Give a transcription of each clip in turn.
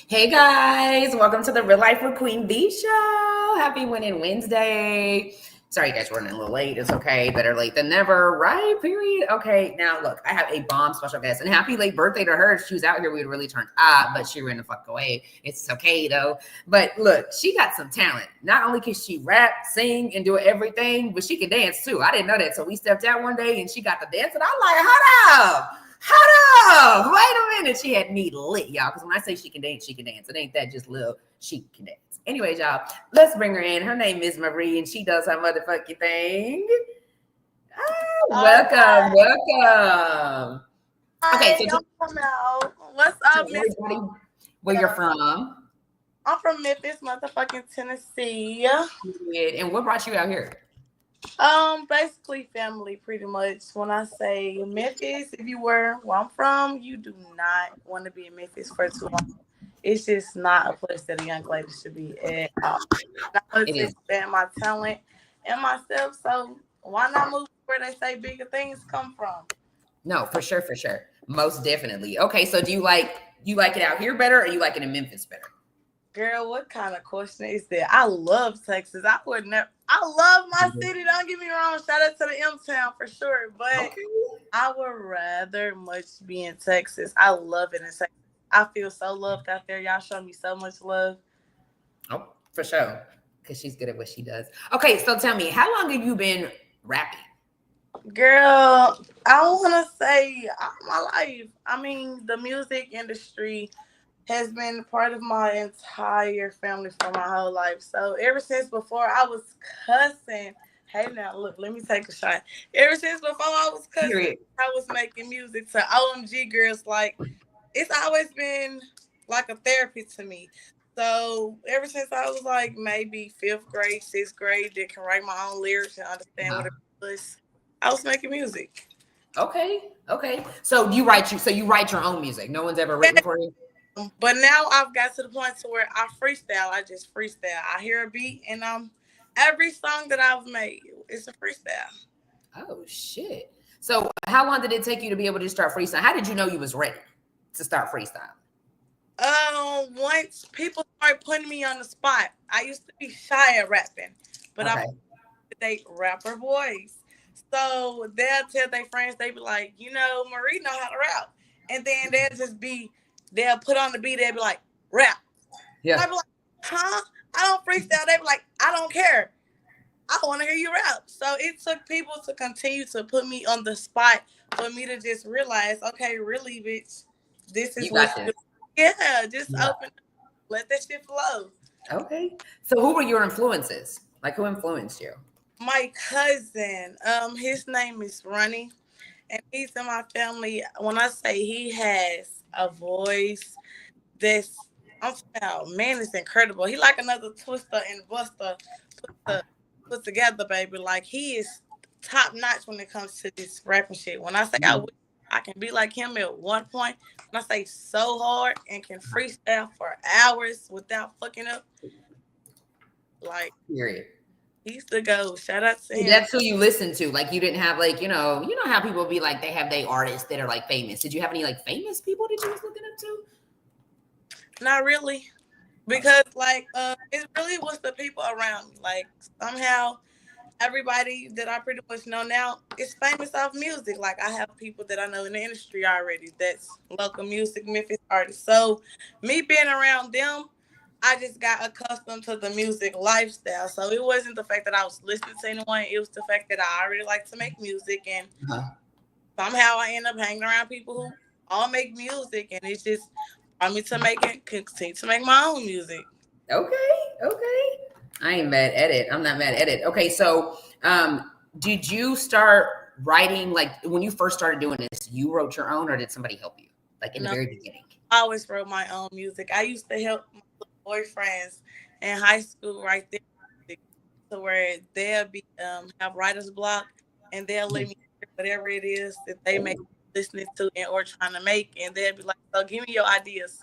Hey guys, welcome to the Real Life with QueenV show. Happy Winning Wednesday. Sorry, you guys, we're running a little late. It's okay. Better late than never, right? Period. Okay, now look, I have a bomb special guest, and happy late birthday to her. If she was out here, we'd really turn up, but she ran the fuck away. It's okay though. But look, she got some talent. Not only can she rap, sing, and do everything, but she can dance too. I didn't know that. So we stepped out one day and she got the dance, and I'm like, hold up. Hold up! Wait a minute. She had me lit, y'all. Because when I say she can dance, she can dance. It ain't that just little she can dance. Anyways, y'all, let's bring her in. Her name is Marie, and she does her motherfucking thing. Welcome, welcome. Okay, so what's up, Miss? Where you're from? I'm from Memphis, motherfucking Tennessee. And what brought you out here? Basically family, pretty much. When I say Memphis, if you were where I'm from, you do not want to be in Memphis for too long. It's just not a place that a young lady should be at all. I want to expand my talent and myself, so why not move where they say bigger things come from? No, for sure, most definitely. Okay, so do you like it out here better, or you like it in Memphis better? Girl, what kind of question is that? I love Texas. I love my city. Don't get me wrong. Shout out to the M-Town for sure. But I would rather much be in Texas. I love it in Texas. I feel so loved out there. Y'all show me so much love. Oh, for sure. Because she's good at what she does. Okay, so tell me, how long have you been rapping? Girl, I want to say all my life. I mean, the music industry has been part of my entire family for my whole life. So ever since before I was cussing, hey now look, let me take a shot. Ever since before I was cussing, I was making music to OMG girls. Like, it's always been like a therapy to me. So ever since I was like maybe 5th grade, 6th grade, that can write my own lyrics and understand what it was, I was making music. Okay. So you write your own music. No one's ever written for you? But now I've got to the point to where I freestyle. I just freestyle. I hear a beat, and every song that I've made is a freestyle. Oh shit! So how long did it take you to be able to start freestyle? How did you know you was ready to start freestyle? Once people started putting me on the spot, I used to be shy at rapping, but I date rapper boys. So they'll tell their friends, they be like, Marie know how to rap, and then they'll put on the beat, they'll be like, rap. Yeah. I'll be like, huh? I don't freestyle. They be like, I don't care. I want to hear you rap. So it took people to continue to put me on the spot for me to just realize, okay, really, bitch, this is what you do. Yeah, just open up, let that shit flow. Okay. So who were your influences? Like, who influenced you? My cousin, his name is Ronnie. And he's in my family. When I say he has a voice that's, man, it's incredible. He like another Twister and Buster put together, baby. Like, he is top notch when it comes to this rapping shit. When I say I can be like him at one point, when I say so hard and can freestyle for hours without fucking up, like, period. He used to go, shout out to him. That's who you listen to. Like, you didn't have, like, you know how people be like, they have their artists that are like famous. Did you have any like famous people that you was looking up to? Not really, because like it really was the people around me. Like, somehow everybody that I pretty much know now is famous off music. Like, I have people that I know in the industry already that's local music, Memphis artists. So me being around them, I just got accustomed to the music lifestyle. So it wasn't the fact that I was listening to anyone. It was the fact that I already like to make music. And somehow I end up hanging around people who all make music. And it's just for me to continue to make my own music. Okay. I ain't mad at it. I'm not mad at it. Okay, so did you start writing, like, when you first started doing this, you wrote your own, or did somebody help you? Like, in the very beginning? I always wrote my own music. I used to help my boyfriends in high school right there, to where they'll be have writer's block, and they'll let me hear whatever it is that they may be listening to and or trying to make, and they'll be like, so give me your ideas.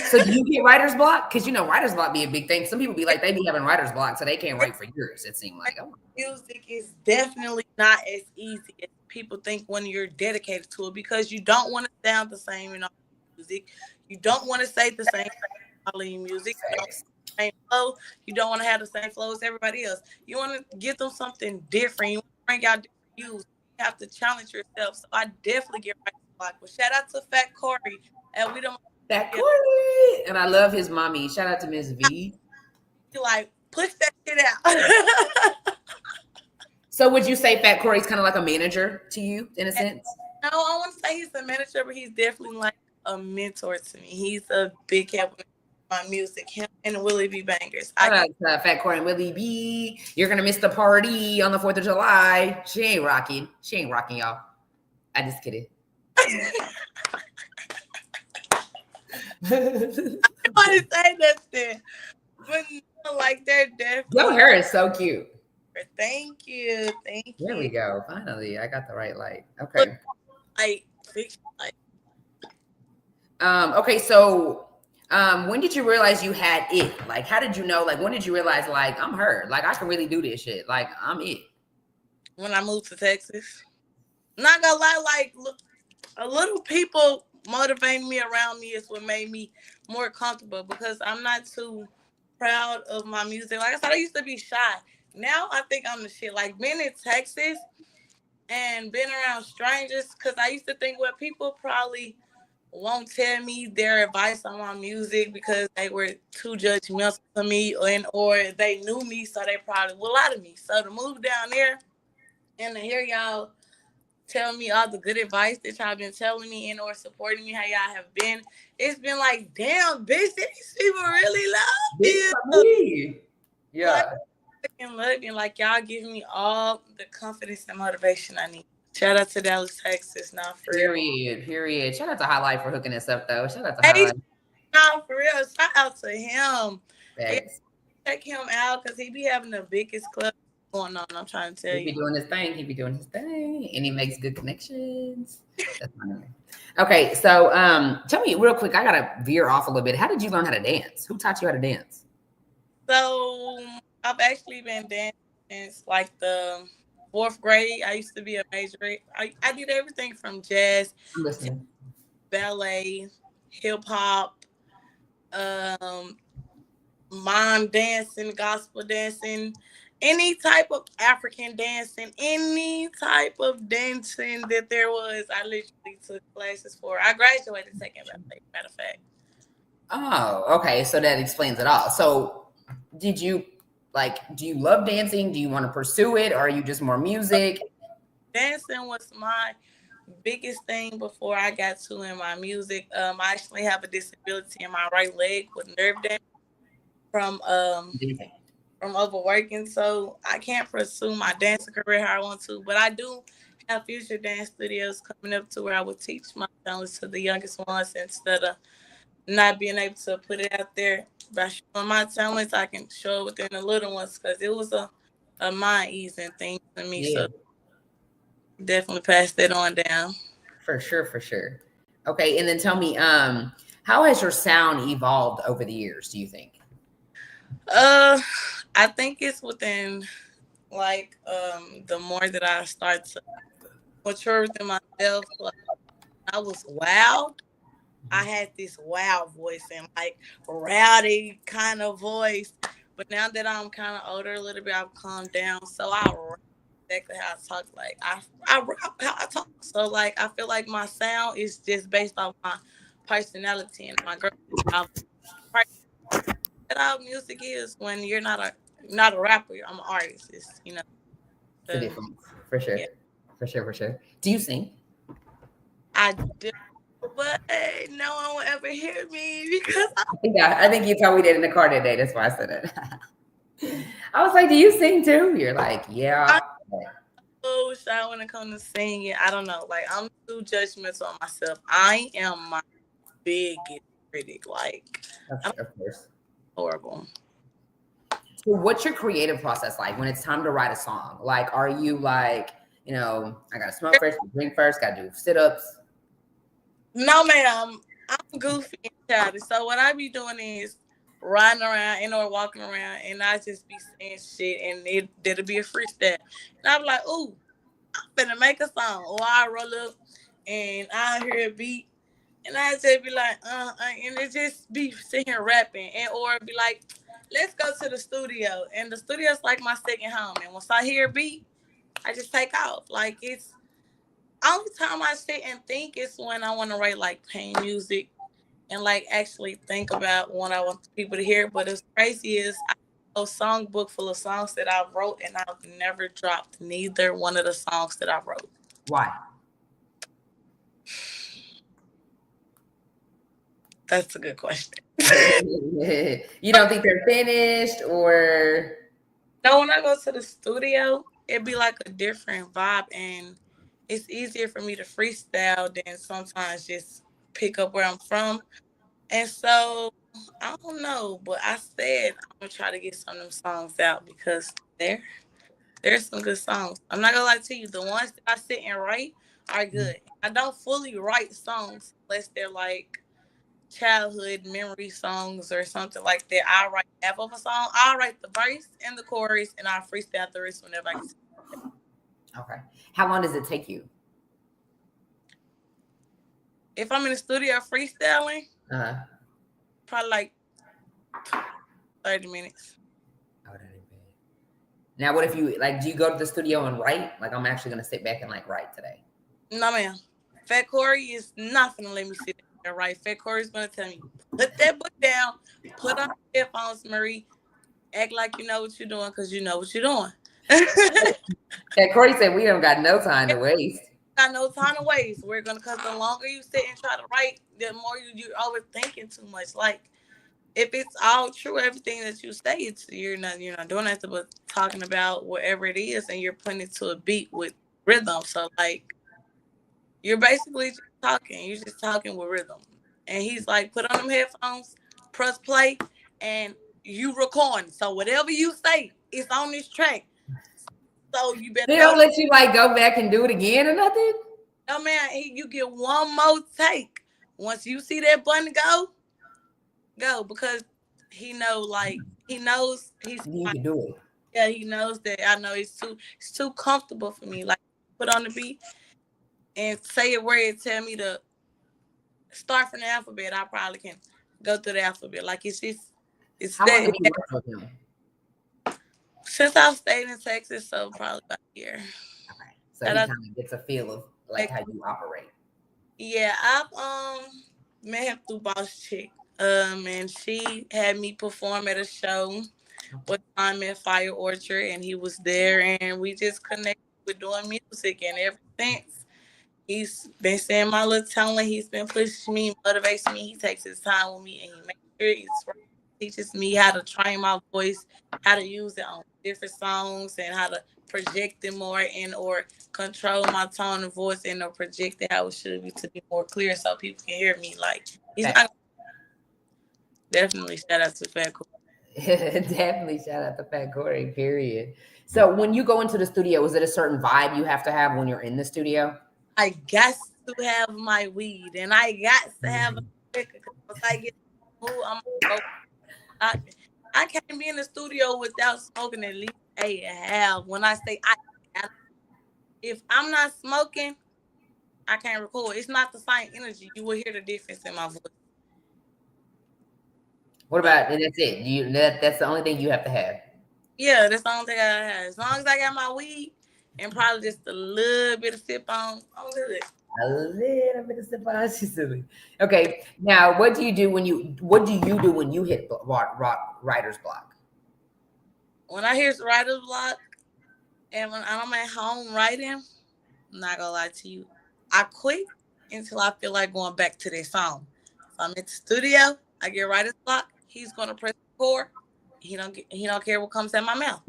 So do you get writer's block? Because writer's block be a big thing. Some people be like, they be having writer's block, so they can't write for years, it seems like. Music is definitely not as easy as people think when you're dedicated to it, because you don't want to sound the same in all music. You don't want to say the same volume music. You don't have the same flow. You don't want to have the same flow as everybody else. You want to give them something different. You want to bring out different views. You have to challenge yourself. So I definitely get right to block. But shout out to Fat Corey. And we don't Fat Corey. And I love his mommy. Shout out to Miss V. like push that shit out. So would you say Fat Corey's kind of like a manager to you in a sense? No, I want to say he's a manager, but he's definitely like a mentor to me. He's a big help with my music. Him and Willie B. Bangers. Fat Corey and Willie B. You're gonna miss the party on the 4th of July. She ain't rocking, y'all. I just kidding. I want to say that then, but no, like they're definitely. Your hair is so cute. Thank you. There we go. Finally, I got the right light. Okay. Okay, so when did you realize you had it? Like, how did you know? Like, when did you realize, like, I'm her? Like, I can really do this shit. Like, I'm it. When I moved to Texas. Not gonna lie, like, look, a little people motivating me around me is what made me more comfortable because I'm not too proud of my music. Like I said, I used to be shy. Now I think I'm the shit. Like, being in Texas and being around strangers, because I used to think what people probably won't tell me their advice on my music because they were too judgmental of me or they knew me, so they probably will lie to me. So to move down there and to hear y'all tell me all the good advice that y'all been telling me and or supporting me how y'all have been, it's been like, damn, bitch, these people really love you. Yeah. And looking like y'all give me all the confidence and motivation I need. Shout out to Dallas, Texas. Now for real. Period. Shout out to Highlight for hooking us up though. Shout out to Highlight. No, for real. Shout out to him. Thanks. Check him out because he be having the biggest club going on. I'm trying to tell you. He be doing his thing. And he makes good connections. That's funny. Okay, so tell me real quick. I gotta veer off a little bit. How did you learn how to dance? Who taught you how to dance? So I've actually been dancing since like the 4th grade. I used to be a major. I did everything from jazz, to ballet, hip hop, mime dancing, gospel dancing, any type of African dancing, any type of dancing that there was. I literally took classes for. I graduated second ballet, matter of fact. Oh, okay. So that explains it all. So do you love dancing? Do you want to pursue it? Or are you just more music? Dancing was my biggest thing before I got to in my music. I actually have a disability in my right leg with nerve damage from overworking. So I can't pursue my dancing career how I want to, but I do have future dance studios coming up to where I would teach my talents to the youngest ones instead of not being able to put it out there. By showing my talents, I can show it within the little ones because it was a mind easing thing for me. Yeah. So definitely pass that on down. For sure. Okay, and then tell me, how has your sound evolved over the years, do you think? I think it's within like the more that I start to mature within myself. Like, I was wild. I had this wild voice and like rowdy kind of voice. But now that I'm kind of older a little bit, I've calmed down. So I rap exactly how I talk. Like I rap how I talk. So like I feel like my sound is just based off my personality and my girl. That all music is when you're not a rapper. I'm an artist. It's, you know. The difference. For sure. Yeah. For sure. Do you sing? I do. But no one will ever hear me because I think you told me that in the car today. That's why I said it. I was like, do you sing too? You're like, yeah. Oh, shy when it comes to singing. I don't know. Like, I'm too judgmental on myself. I am my biggest critic. Like, of course. Horrible. So what's your creative process like when it's time to write a song? Like, are you like, I gotta smoke first, drink first, gotta do sit-ups? No, ma'am. I'm goofy and childish. So what I be doing is riding around or walking around, and I just be saying shit, and it'll be a freestyle. And I'm like, ooh, I'm finna make a song. Or I roll up, and I hear a beat, And I just be like, and it just be sitting here rapping, and or be like, let's go to the studio, and the studio's like my second home. And once I hear a beat, I just take off. Like it's only time I sit and think is when I want to write like pain music and like actually think about what I want people to hear. But it's crazy is I have a songbook full of songs that I wrote, and I've never dropped neither one of the songs that I wrote. Why? That's a good question. You don't think they're finished, or? No, when I go to the studio, it'd be like a different vibe, and it's easier for me to freestyle than sometimes just pick up where I'm from. And so I don't know, but I said I'm gonna try to get some of them songs out because there's some good songs. I'm not gonna lie to you, the ones that I sit and write are good. I don't fully write songs unless they're like childhood memory songs or something like that. I write half of a song. I'll write the verse and the chorus, and I'll freestyle the rest whenever I get to it. Okay. How long does it take you? If I'm in the studio freestyling, Uh-huh. probably like 30 minutes. Oh, that ain't bad. Now, what if you like? Do you go to the studio and write? Like, I'm actually gonna sit back and like write today. No, ma'am. Fat Corey is not gonna let me sit there, right? Fat Corey's gonna tell me, put that book down, put on the headphones, Marie, act like you know what you're doing because you know what you're doing. And Corey said we don't got no time to waste. Got no time to waste. We're gonna, cause the longer you sit and try to write, the more you're always thinking too much. Like if it's all true, everything that you say, it's you're not doing nothing but talking about whatever it is, and you're putting it to a beat with rhythm. So like you're basically just talking. You're just talking with rhythm. And he's like, put on them headphones, press play, and you recording. So whatever you say, it's on this track. So you better They don't let you like go back and do it again or nothing. No, man, you get one more take. Once you see that button go, because he knows he's You can do it. yeah, he knows that I know it's too comfortable for me. Like put on the beat and say it where it tell me to start from the alphabet. I probably can go through the alphabet. Like it's How long that have you worked with him? since I've stayed in Texas, so probably about a year. Okay, so he kind of gets a feel of like how you operate. Yeah, I've met him through Boss Chick. And she had me perform at a show with time at Fire Orchard, and he was there, and we just connected with doing music. And ever since, he's been seeing my little talent. He's been pushing me, motivates me. He takes his time with me, and he makes sure it's right. Teaches me how to train my voice, how to use it on different songs, and how to project it more and or control my tone of voice and or project it how it should be to be more clear so people can hear me. Like he's not. Definitely shout out to Fat Corey. Definitely shout out to Fat Corey, period. So when you go into the studio, is it a certain vibe you have to have when you're in the studio? I got to have my weed and I got to have a liquor because once I get mood, I'm gonna go. I can't be in the studio without smoking at least a half. When I say if I'm not smoking, I can't record. It's not the same energy. You will hear the difference in my voice. What about, and that's it? That's the only thing you have to have. Yeah, that's the only thing I have. As long as I got my weed and probably just a little bit of sip on, I'm good. A little bit of surprise. She's silly. Okay, now what do you do when you hit rock writer's block? When I hear writer's block and when I'm at home writing, I'm not gonna lie to you, I quit until I feel like going back to this song. If I'm at the studio, I get writer's block. He's gonna press record. He don't care what comes out my mouth.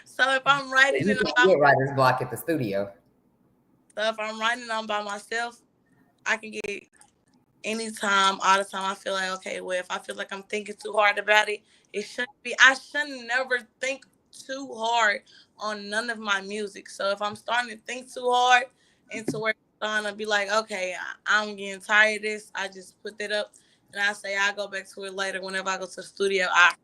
So if I'm writing You can't get writer's block at the studio. So if I'm writing on by myself, I can get anytime, all the time. I feel like, okay, well, if I feel like I'm thinking too hard about it, it shouldn't be. I shouldn't never think too hard on none of my music. So if I'm starting to think too hard into where it's starting to be like, okay, I'm getting tired of this, I just put that up and I say I'll go back to it later. Whenever I go to the studio, I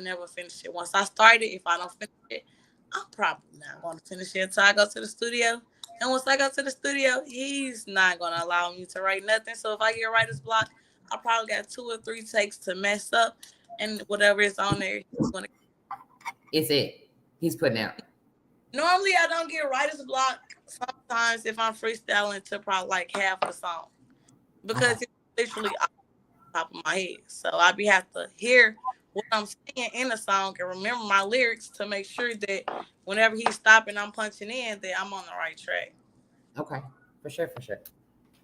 never finish it. Once I start it, if I don't finish it, I'm probably not going to finish it until I go to the studio. And once I go to the studio, he's not gonna allow me to write nothing. So if I get writer's block, I probably got 2 or 3 takes to mess up, and whatever is on there, he's gonna. It's it. He's putting out. Normally, I don't get writer's block. Sometimes if I'm freestyling to probably like half the song, because it's literally off the top of my head. So I be have to hear what I'm saying in the song and remember my lyrics to make sure that whenever he's stopping, I'm punching in, that I'm on the right track. Okay, for sure, for sure.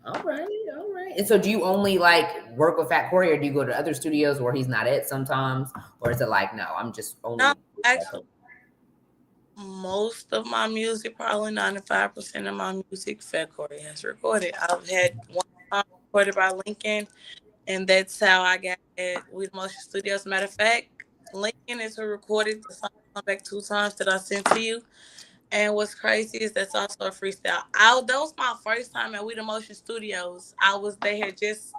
All right, all right. And so, do you only like work with Fat Corey, or do you go to other studios where he's not at sometimes, or is it like, no, I'm just only? No, actually, most of my music, probably 95% of my music, Fat Corey has recorded. I've had one song recorded by Lincoln, and that's how I got it with Motion Studios. Matter of fact, Lincoln is who recorded the song back 2 times that I sent to you. And what's crazy is that's also a freestyle. That was my first time at We the Motion Studios. They had just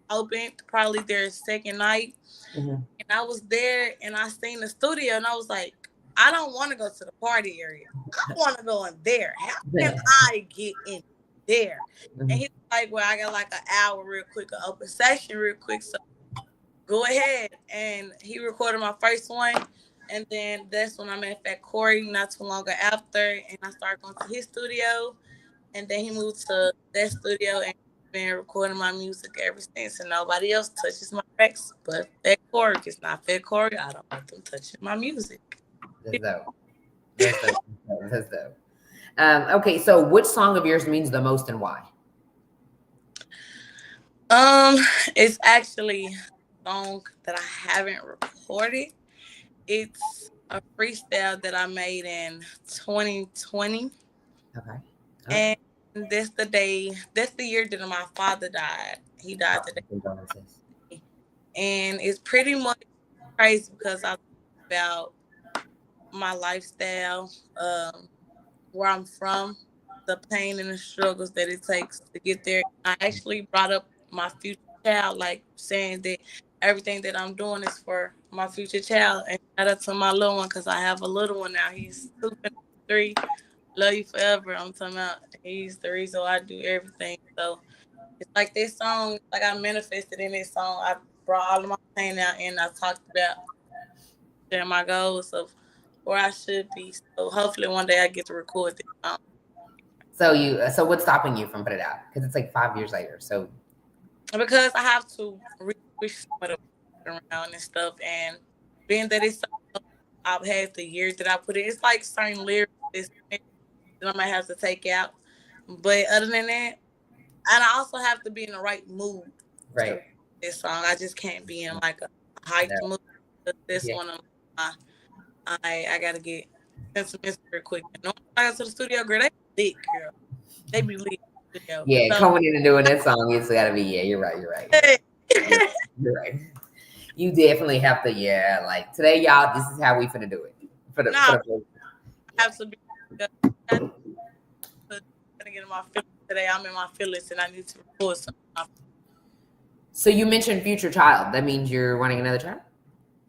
opened, probably their second night. Mm-hmm. And I was there and I seen the studio and I was like, I don't want to go to the party area. I want to go in there. How can I get in there? Mm-hmm. And he's like, well, I got like an hour real quick, an open session real quick. So go ahead. And he recorded my first one. And then that's when I met Fat Corey not too long after. And I started going to his studio. And then he moved to that studio and been recording my music ever since. And nobody else touches my tracks but Fat Corey. It's not Fat Corey. I don't want them touching my music. That's dope. That's dope. That's dope. Okay, so which song of yours means the most and why? It's actually a song that I haven't recorded. It's a freestyle that I made in 2020. Okay. And that's the year that my father died. He died today. And it's pretty much crazy because I talk about my lifestyle, where I'm from, the pain and the struggles that it takes to get there. I actually brought up my future child, like saying that everything that I'm doing is for my future child. And shout out to my little one, because I have a little one now. He's 3. Love you forever. I'm talking about he's the reason why I do everything. So it's like this song, like I manifested in this song. I brought all of my pain out and I talked about sharing my goals of where I should be. So hopefully one day I get to record this song. So what's stopping you from putting it out? Because it's like 5 years later. So because I have to reach some of the around and stuff, and being that it's I've had the years that I put in, it's like certain lyrics that I might have to take out. But other than that, and I also have to be in the right mood. Right. This song, I just can't be in like a hyped mood. This one, I gotta get sentimental real quick. And when I go to the studio, girl, they lit, girl. They be lit. Yeah, so, coming in and doing that song, it's gotta be. Yeah, you're right. You're right. You're right. You definitely have to. Yeah, like today, y'all. This is how we finna do it. I have to be. Gonna get in my feelings today. I'm in my feelings, and I need to record something. So you mentioned future child. That means you're wanting another child?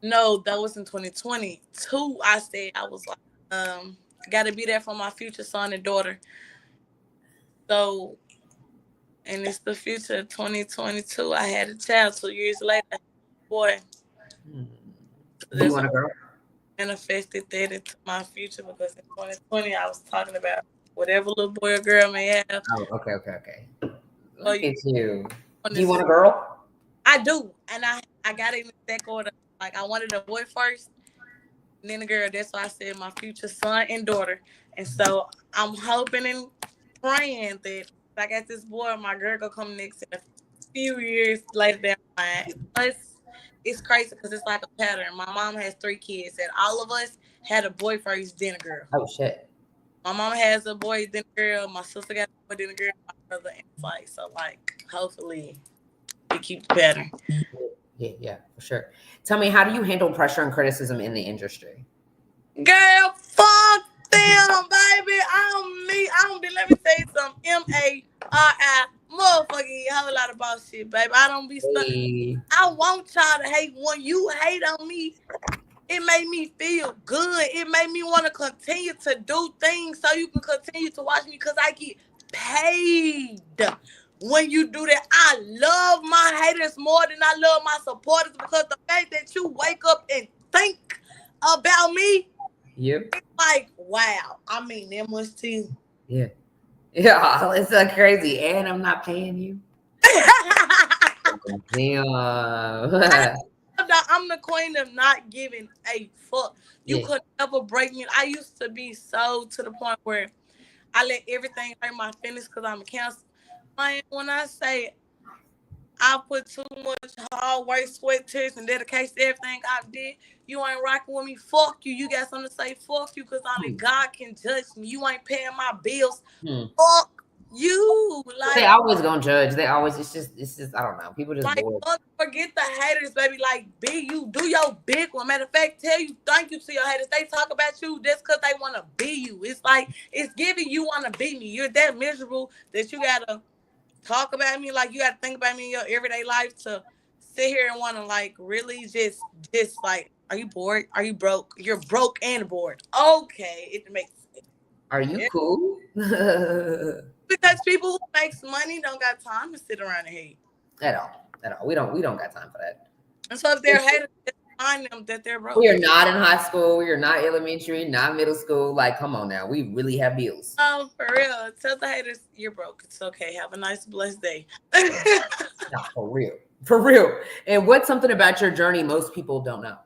No, that was in 2022. I said I was like, got to be there for my future son and daughter. So, and it's the future. 2022. I had a child. 2 years later, boy. Do you want a girl? Manifested that into my future because in 2020 I was talking about whatever little boy or girl may have. Oh, okay. Look at you. Do you want a girl? I do, and I got it in that order. Like I wanted a boy first, and then a girl. That's why I said my future son and daughter. And so I'm hoping and praying that if I got this boy, my girl gonna come next in a few years later down the line. Plus, it's crazy because it's like a pattern. My mom has 3 kids, and all of us had a boy first, then a girl. Oh shit. My mom has a boy, then a girl. My sister got a boy, then a girl. My brother, and like so, like hopefully we keep the pattern. Yeah, for sure. Tell me, how do you handle pressure and criticism in the industry? Girl, fuck them, baby. Let me say some MARI motherfucking whole lot of bullshit, baby. I don't be stuck. Hey. I want y'all to hate. When you hate on me, it made me feel good. It made me want to continue to do things so you can continue to watch me because I get paid when you do that. I love my haters more than I love my supporters, because the fact that you wake up and think about me, You? like, wow. I mean, that much to you. Yeah. Yeah, it's so crazy. And I'm not paying you. Damn. I'm the queen of not giving a fuck. You Yeah. could never break me. I used to be so to the point where I let everything hurt my feelings because I'm a Cancer. When I say I put too much hard work, sweat, tears, and dedication to everything I did, you ain't rocking with me. Fuck you. You got something to say? Fuck you, because only God can judge me. You ain't paying my bills. Fuck you. They Like, always gonna judge. They always, it's just, I don't know. People just bored. forget the haters, baby. Like, be you. Do your big one. Matter of fact, tell you thank you to your haters. They talk about you just because they want to be you. It's like, it's giving you want to be me. You're that miserable that you got to talk about me. Like, you got to think about me in your everyday life to sit here and want to, like, really just like, are you bored? Are you broke? You're broke and bored. Okay. It makes sense. Are you cool? Because people who makes money don't got time to sit around and hate. At all. We don't got time for that. And so if they're haters, remind them that they're broke. We are not in high school. We are not elementary, not middle school. Like, come on now. We really have bills. Oh, for real. Tell the haters you're broke. It's okay. Have a nice, blessed day. No, for real. For real. And what's something about your journey most people don't know?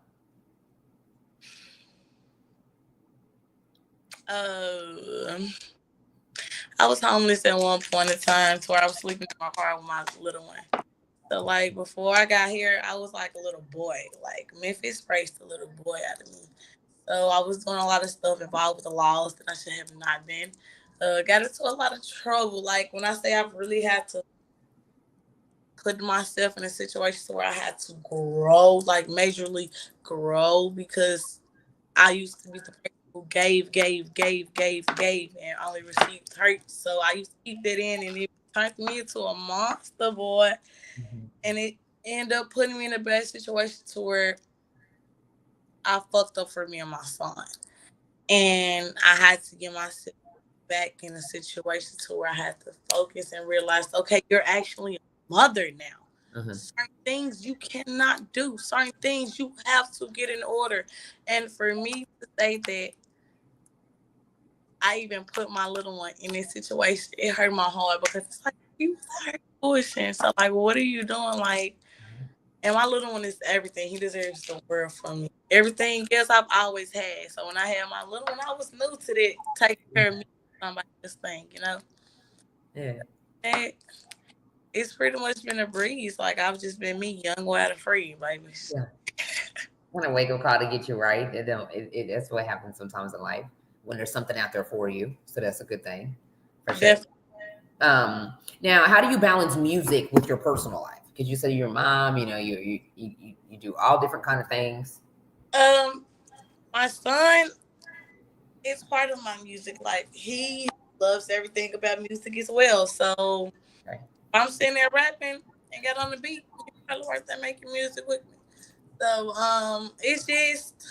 I was homeless at one point in time to where I was sleeping in my car with my little one. So, like, before I got here, I was like a little boy. Like, Memphis raised the little boy out of me. So I was doing a lot of stuff involved with the laws that I should have not been. Got into a lot of trouble. Like, when I say I've really had to put myself in a situation where I had to grow, like majorly grow, because I used to be the person who gave, and only received hurt. So I used to keep that in, and it turned me into a monster, boy. Mm-hmm. And it ended up putting me in a bad situation to where I fucked up for me and my son. And I had to get myself back in a situation to where I had to focus and realize, okay, you're actually a mother now. Mm-hmm. Certain things you cannot do. Certain things you have to get in order. And for me to say that I even put my little one in this situation, it hurt my heart, because it's like, you are bullshit. So, like, what are you doing? Like, and my little one is everything. He deserves the world from me. Everything else I've always had. So when I had my little one, I was new to that. Take care of me, somebody else thing, you know? Yeah. And it's pretty much been a breeze. Like, I've just been me, young, wild, and free, baby. Yeah. When a wake-up call to get you right, that's what happens sometimes in life, when there's something out there for you. So that's a good thing. For sure. Definitely. Now, how do you balance music with your personal life? Because you say you're a mom, you know, you do all different kind of things. My son is part of my music. Like, he loves everything about music as well. So I'm sitting there rapping and get on the beat. He's probably right there making music with me. So it's just,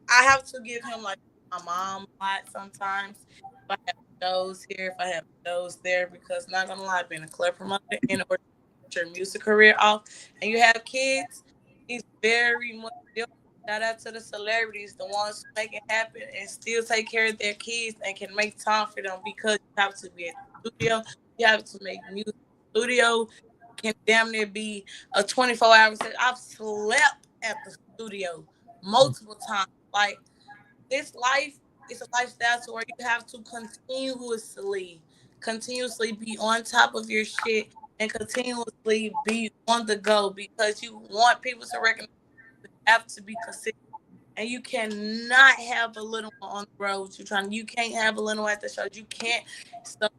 I have to give him, like, my mom a lot sometimes. If I have shows here, if I have shows there, because not gonna lie, being a club promoter in order to get your music career off and you have kids, it's very much different. Shout out to the celebrities, the ones who make it happen and still take care of their kids and can make time for them, because you have to be at the studio, you have to make music. Studio can damn near be a 24-hour set. I've slept at the studio multiple times. Like, this life is a lifestyle to where you have to continuously be on top of your shit and continuously be on the go, because you want people to recognize you have to be consistent. And you cannot have a little one on the road. You can't have a little one at the show. You can't. So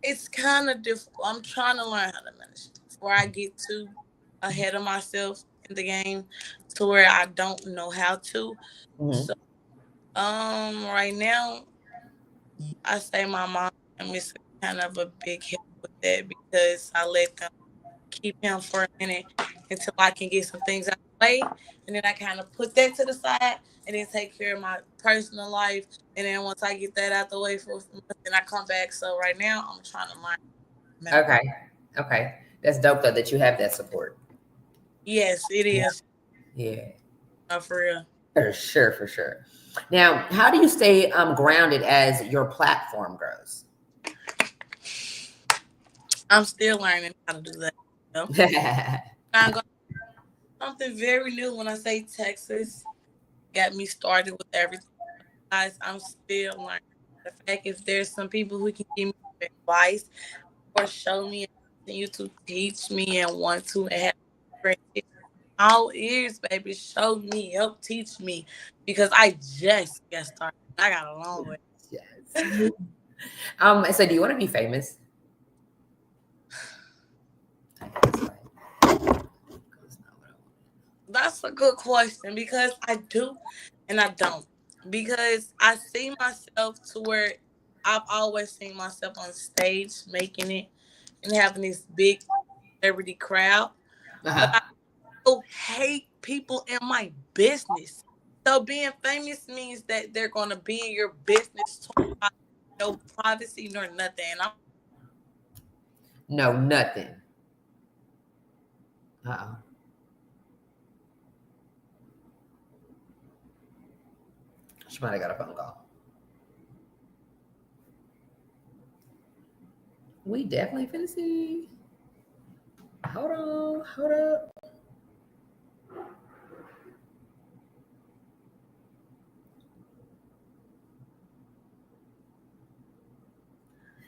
it's kind of difficult. I'm trying to learn how to manage before I get too ahead of myself in the game to where I don't know how to. Mm-hmm. So, right now, I say my mom is kind of a big help with that, because I let them keep him for a minute until I can get some things out of the way, and then I kind of put that to the side, and then take care of my personal life. And then once I get that out the way for then I come back. So right now I'm trying to learn. Okay. That's dope though that you have that support. Yes, it is. Yeah. For real. For sure. Now, how do you stay grounded as your platform grows? I'm still learning how to do that. You know? I'm going something very new when I say Texas. Got me started with everything. Guys, I'm still learning. The fact if there's some people who can give me advice or show me and continue to teach me and want to and have great all ears, baby. Show me, help teach me. Because I just got started. I got a long way. Yes. So do you want to be famous? That's a good question because I do and I don't. Because I see myself to where I've always seen myself on stage making it and having this big celebrity crowd. But I don't hate people in my business. So being famous means that they're going to be in your business, no privacy nor nothing. No, nothing. Uh-oh. She might have got a phone call. We definitely finna see. Hold up.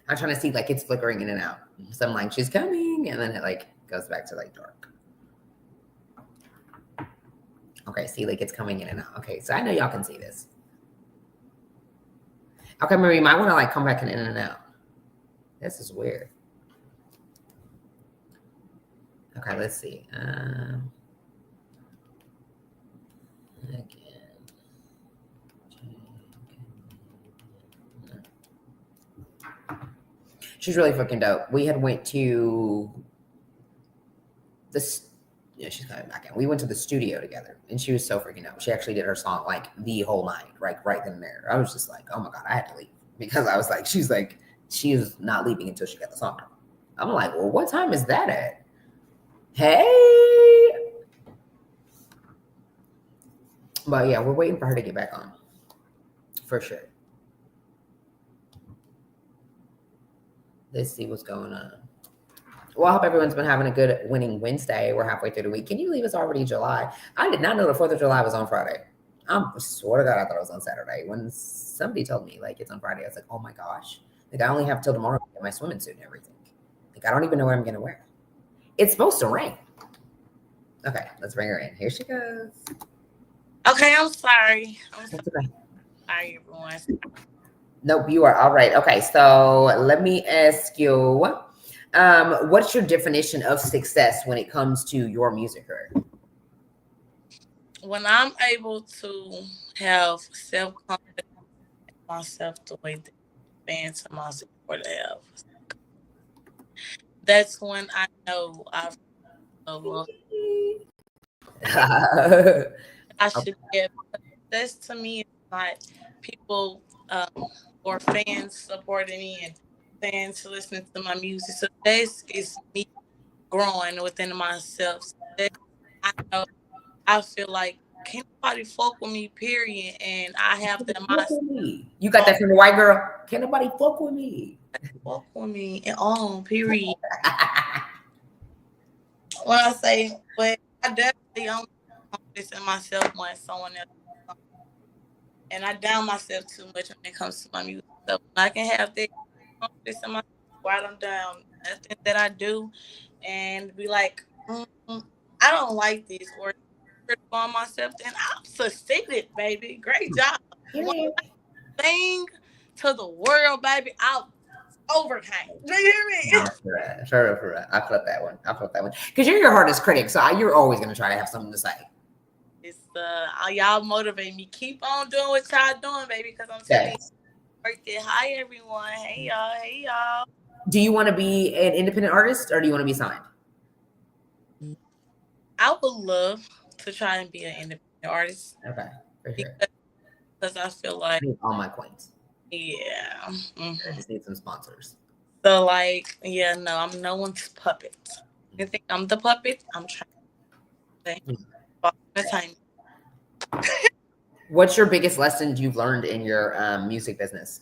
I'm trying to see, like, it's flickering in and out. So I'm like, she's coming, and then it like goes back to like dark. Okay, see, like it's coming in and out. Okay, so I know y'all can see this. Okay, Marie, you might want to like come back in and out. This is weird. Okay, let's see. Again. She's really fucking dope. We had went to this. Yeah, she's coming back in. We went to the studio together, and she was so freaking dope. She actually did her song like the whole night, right then and there. I was just like, oh my god, I had to leave because I was like, she's not leaving until she got the song. I'm like, well, what time is that at? Hey, but yeah, we're waiting for her to get back on, for sure. Let's see what's going on. Well, I hope everyone's been having a good winning Wednesday. We're halfway through the week. Can you believe it's already July? I did not know the 4th of July was on Friday. I swear to God, I thought it was on Saturday. When somebody told me like it's on Friday, I was like, oh my gosh. Like I only have till tomorrow to get my swimming suit and everything. Like I don't even know what I'm gonna wear. It's supposed to rain. Okay, let's bring her in. Here she goes. Okay, I'm sorry. Okay. Sorry, everyone. Nope, you are all right. Okay, so let me ask you, what's your definition of success when it comes to your music career? When I'm able to have self-confidence in myself the way that fans of my support have, that's when I know I've I should get. That's to me, it's not people or fans supporting me and fans listening to my music. So this is me growing within myself. So that I know I feel like can't nobody fuck with me, period. And I have that mindset. You got that from the white girl? Can't nobody fuck with me. Fuck with me and on, period. When I say, but I definitely only confidence in myself when someone else. And I down myself too much when it comes to my music. So when I can have that confidence in myself, write them down, nothing that I do, and be like, I don't like this, or on myself, then I'm succeeded, baby. Great job. One thing to the world, baby. I'll overcame. Do you hear me? No, for real. I felt that one. Because you're your hardest critic, so you're always gonna try to have something to say. It's y'all motivate me. Keep on doing what y'all doing, baby. Because I'm telling you, hi everyone. Hey y'all. Do you want to be an independent artist or do you want to be signed? I would love to try and be an independent artist. Okay, for sure. Because I feel I like, need all my coins. yeah. I just need some sponsors. So like, yeah, no, I'm no one's puppet. You think I'm the puppet? I'm trying to say, time. What's your biggest lesson you've learned in your music business?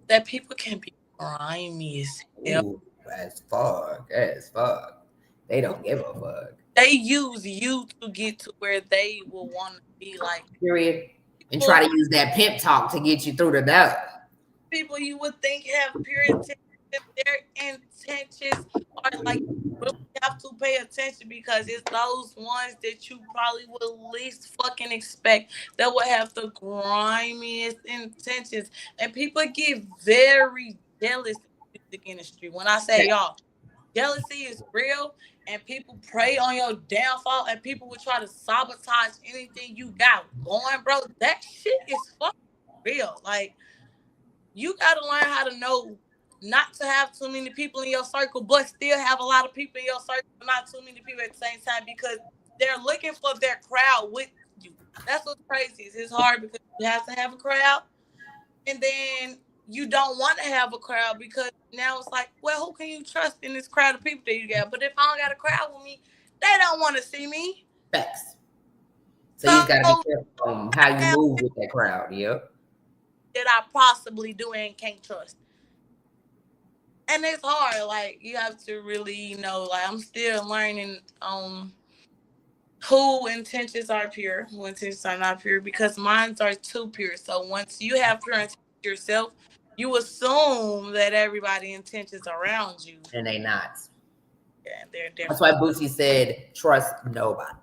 That people can be grimy as hell. Ooh, as fuck. They don't give a fuck. They use you to get to where they will want to be. Like, Period. And try to use that pimp talk to get you through the door. people you would think have pure intentions, their intentions are like, really have to pay attention, because it's those ones that you probably would least fucking expect that would have the grimiest intentions. And people get very jealous in the music industry. When I say y'all, jealousy is real, and people prey on your downfall, and people will try to sabotage anything you got going, bro. That shit is fucking real. Like, you gotta learn how to know not to have too many people in your circle, but still have a lot of people in your circle, not too many people at the same time, because they're looking for their crowd with you. That's what's crazy. It's hard because you have to have a crowd, and then you don't want to have a crowd, because now it's like, well, who can you trust in this crowd of people that you got? But if I don't got a crowd with me, they don't want to see me. Facts. So you just gotta be careful on how you move with that crowd. Yep. That I possibly do and can't trust. And it's hard. Like, you have to really know. Like, I'm still learning who intentions are pure, who intentions are not pure, because mine are too pure. So once you have pure intentions yourself, you assume that everybody intentions around you, And they not. yeah, they're different. That's why Boosie said, "Trust nobody."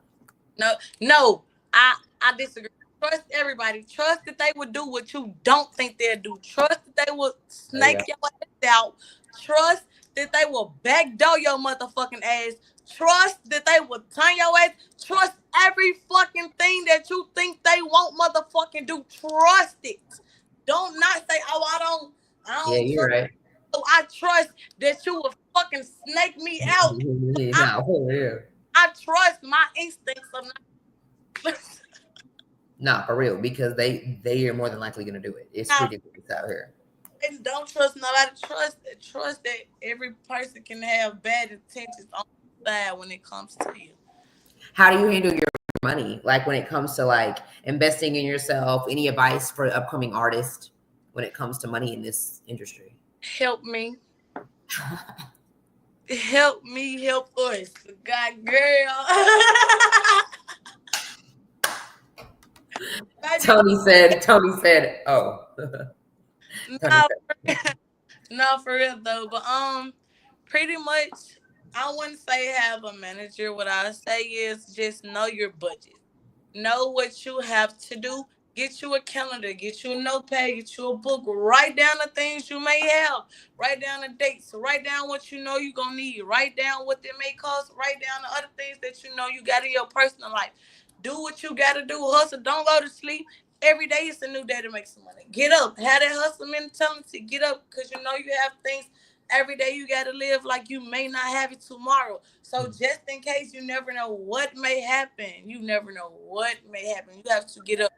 No, I disagree. Trust everybody. Trust that they would do what you don't think they'll do. Trust that they will snake your ass out. Trust that they will backdoor your motherfucking ass. Trust that they will turn your ass. Trust every fucking thing that you think they won't motherfucking do. Trust it. Don't not say, oh, I don't Yeah, you're trust. right. So I trust that you will fucking snake me out. I trust my instincts of not. Nah, for real, because they are more than likely gonna do it. It's ridiculous out here. And don't trust nobody. Trust that every person can have bad intentions on the side when it comes to you. How do you handle your money? Like when it comes to like investing in yourself, any advice for upcoming artists when it comes to money in this industry? Help me. Help me, help us. God, girl. Tony said, oh. No, for real though. But pretty much, I wouldn't say have a manager. What I say is just know your budget. Know what you have to do. Get you a calendar, get you a notepad, get you a book. Write down the things you may have. Write down the dates. Write down what you know you're going to need. Write down what it may cost. Write down the other things that you know you got in your personal life. Do what you got to do. Hustle. Don't go to sleep. Every day is a new day to make some money. Get up. Have that hustle mentality. Get up, because you know you have things every day you got to live like you may not have it tomorrow. So just in case, you never know what may happen. You never know what may happen. You have to get up,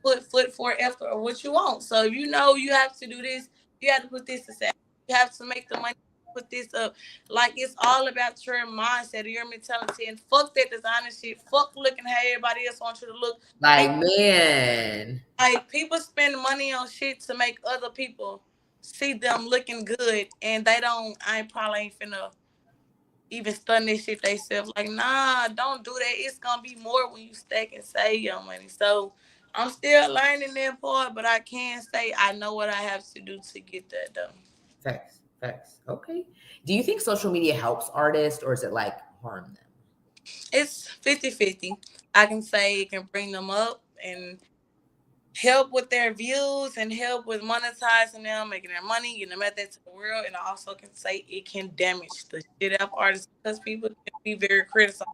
put foot for after what you want. So you know you have to do this. You have to put this aside. You have to make the money, put this up. Like, it's all about your mindset, your mentality, and fuck that designer shit. Fuck looking how everybody else wants you to look. Like, man. Like, people spend money on shit to make other people see them looking good, and I probably ain't finna even stun this shit themselves. Like, nah, don't do that. It's gonna be more when you stack and save your money. So I'm still learning that part, but I can say I know what I have to do to get that done. Facts. Okay. Do you think social media helps artists, or is it like harm them? It's 50-50. I can say it can bring them up and help with their views and help with monetizing them, making their money, getting them out there to the world. And I also can say it can damage the shit out of artists, because people can be very critical.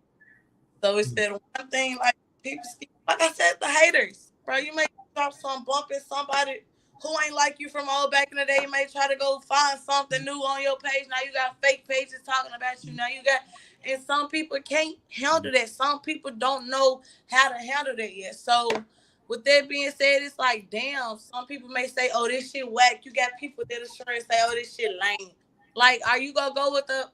So it's that one thing, like, people, like I said, the haters, bro. You may drop some bumping somebody who ain't like you from old back in the day. You may try to go find something new on your page. Now you got fake pages talking about you. Now you got, And some people can't handle that. Some people don't know how to handle that yet. So with that being said, it's like, damn, some people may say, oh, this shit whack. You got people that are sure say, oh, this shit lame. Like, are you going to go with the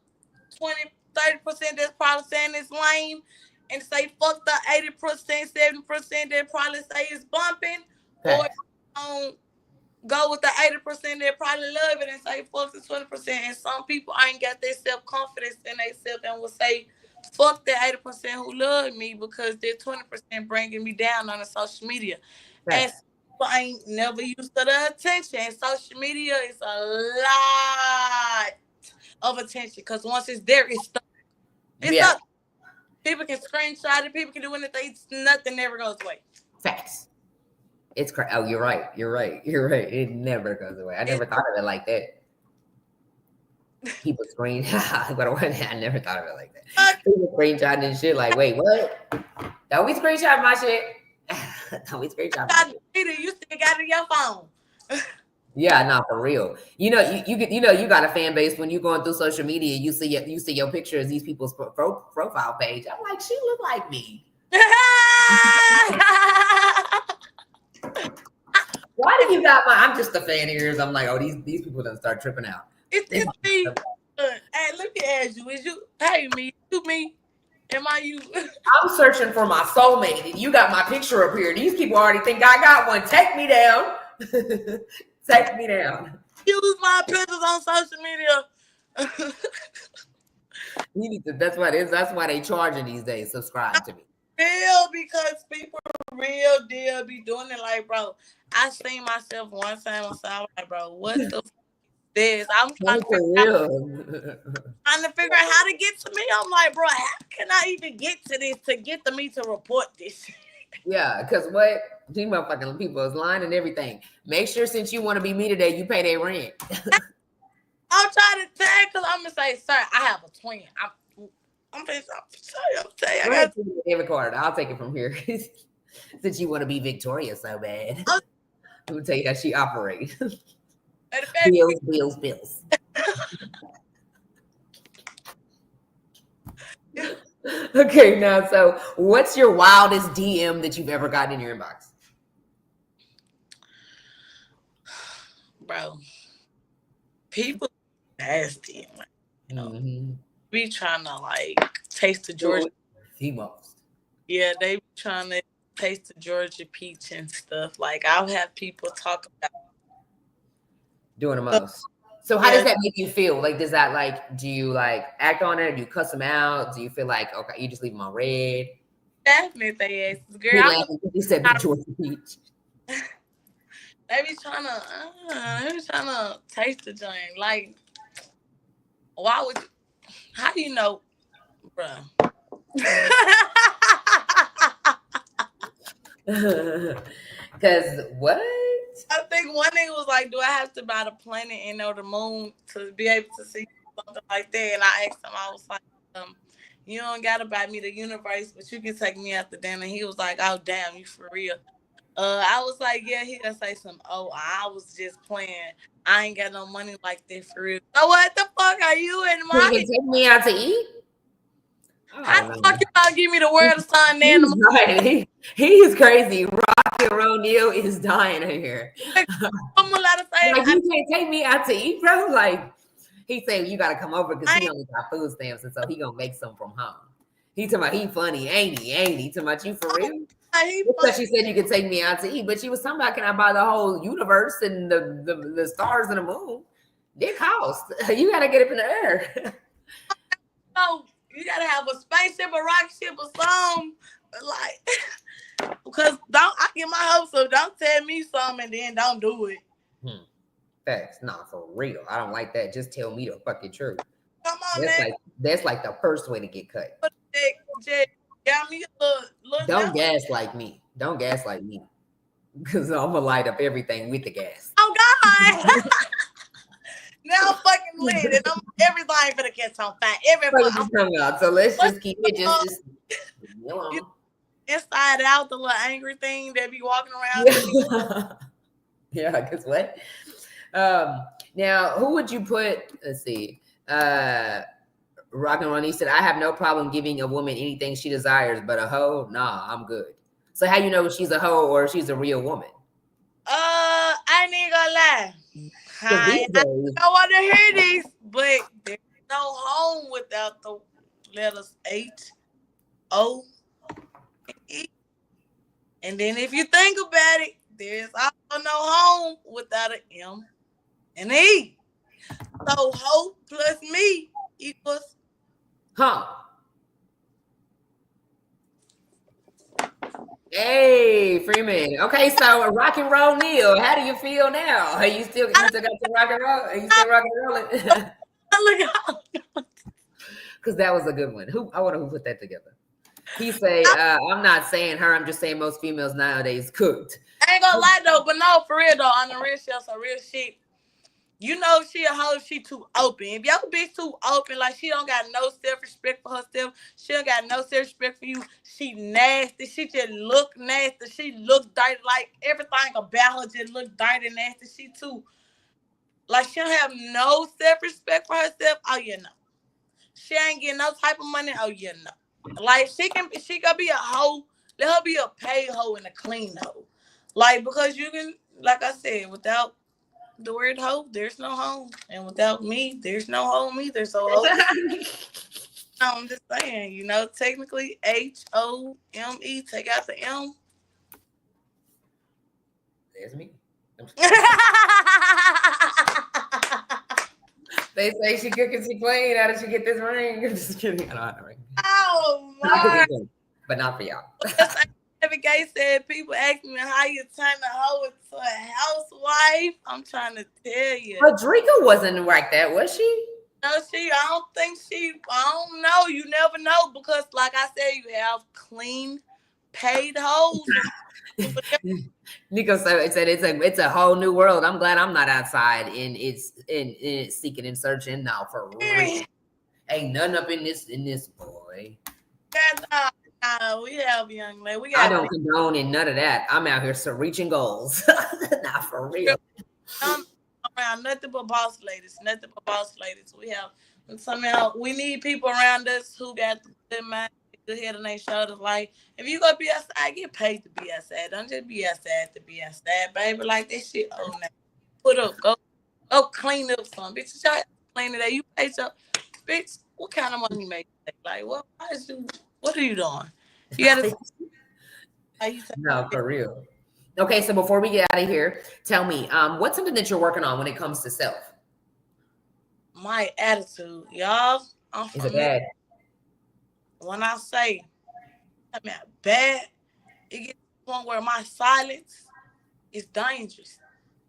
20-30% that's probably saying it's lame and say fuck the 80%, 70% that probably say it's bumping? Or go with the 80% that probably love it and say fuck the 20%. And some people ain't got their self-confidence in themselves and will say fuck the 80% who love me because they're 20% bringing me down on the social media. And people ain't never used to the attention. And social media is a lot of attention because once it's there, it's stuck. It's up. People can screenshot it. People can do anything. Nothing never goes away. Facts. It's crazy. Oh, you're right. You're right. You're right. It never goes away. I never thought of it like that. People screen. I never thought of it like that. People screenshotting and shit. Like, wait, what? Don't we screenshot my shit? Don't we screenshot my shit? You still got it in your phone. Yeah, not for real. You got a fan base when you're going through social media. You see your pictures, these people's profile page. I'm like, she look like me. Why do you got my? I'm just a fan of yours. I'm like, oh, these people done start tripping out. It's me. Hey, let me ask you: is you? Hey, me? You me? Am I you? I'm searching for my soulmate, and you got my picture up here. These people already think I got one. Take me down. Take me down. Use my pictures on social media. You need to. That's why they charging these days. Subscribe to me. Real, because people real deal be doing it. Like, bro, I seen myself one time on side, like, bro, what the f this? I'm trying to figure out how to get to me. I'm like, bro, how can I even get to this to get to me to report this? Yeah, because what? These motherfucking people is lying and everything. Make sure since you want to be me today, you pay their rent. I'm trying to tell because I'm gonna say, sir, I have a twin. I'm saying, I got every card. I'll take it from here. Since you want to be Victoria so bad. Let me tell you how she operates. Bills. Okay, now, so what's your wildest DM that you've ever gotten in your inbox? Bro, people nasty. You know, be trying to like taste the Georgia. The most. Yeah, they be trying to taste the Georgia peach and stuff. Like, I'll have people talk about doing the most. So how does that make you feel? Like, does that like, do you like act on it? Do you cuss them out? Do you feel like, okay, you just leave them on red? Definitely they ass. Girl, you said the Georgia peach. They be trying to taste the joint. Like, why would you? How do you know, bruh? Because what? I think one nigga was like, do I have to buy the planet and or the moon to be able to see something like that? And I asked him, I was like, you don't gotta buy me the universe, but you can take me out the dinner. And he was like, oh damn, you for real? I was like, yeah, he gonna say some, oh, I was just playing. I ain't got no money like that for real. So what the fuck are you in my You can take me out to eat? How the fuck you gonna give me the word of sun then? He is crazy. Rocky O'Neal is dying in here. I'm allowed to say like, you can't take me out to eat, bro. Like, he said you gotta come over because he only got food stamps, and so he gonna make some from home. He talking about he funny, ain't he? Ain't he? Talking about you for real? Because she said you could take me out to eat, but she was talking about, can I buy the whole universe and the stars and the moon? They cost. You gotta get up in the air. Oh, you gotta have a spaceship, a rocket ship, or something. Like, because I get my hopes up. Don't tell me something and then don't do it. Facts, not for real. I don't like that. Just tell me the fucking truth. Come on, man. That's like the first way to get cut. Got me a little Don't gaslight me. Don't gaslight me. Because I'm gonna light up everything with the gas. Oh God. Now I'm fucking lit and everything for the catch on fire. Everybody. So let's just keep it just inside out, the little angry thing that be walking around. Yeah, because what? Now who would you put? Let's see. Rock and Ronnie said, I have no problem giving a woman anything she desires, but a hoe, nah, I'm good. So how you know if she's a hoe or if she's a real woman? I ain't gonna lie. Because these I days, don't want to hear this, but there's no home without the letters HOE. And then if you think about it, there's also no home without an M and E. So hoe plus me equals huh? Hey, Freeman. Okay, so rock and roll Neil, how do you feel now? Are you still got some rock and roll? Are you still rock and rolling? look out. Because that was a good one. I wonder who put that together. He say, I'm not saying her, I'm just saying most females nowadays cooked. I ain't gonna lie though, but no, for real though, on the real shit, some real shit. You know she a hoe if she too open. If your bitch too open, like she don't got no self-respect for herself, she don't got no self-respect for you, she nasty, she just look nasty, she look dirty, like everything about her just look dirty and nasty. She too, like she don't have no self-respect for herself. Oh yeah, no. She ain't getting no type of money. Oh yeah, no. Like she can be a hoe. Let her be a paid hoe and a clean hoe. Like because you can, like I said, without the word hoe, there's no home. And without me, there's no home either. So I'm just saying, you know, technically HOME, take out the M. There's me. They say she cooking, she clean. How did she get this ring? I'm just kidding. I don't have a ring. Oh my! But not for y'all. Every Gay said, people ask me how you turn a hoe into a housewife. I'm trying to tell you. But Drika wasn't like that, was she? No, I don't think I don't know. You never know because, like I said, you have clean, paid hoes. Nico said it's a whole new world. I'm glad I'm not outside and it's seeking and searching now for real. Ain't nothing up in this boy. No, we have young lady. I don't condone in none of that. I'm out here reaching goals. Not for real. Around nothing but boss ladies. Nothing but boss ladies. We have somehow we need people around us who got good mind, good head on their shoulders. Like if you go be outside, get paid to be outside. Don't just be outside to be outside, baby. Like that shit. Oh no. Put up, go clean up some bitch. Y'all clean it. You pay up, bitch. What kind of money you make? Like what? What are you doing? You gotta. No, for real. Okay, so before we get out of here, tell me, what's something that you're working on when it comes to self? My attitude, y'all. Is it bad? When I say I'm bad, it gets to the point where my silence is dangerous.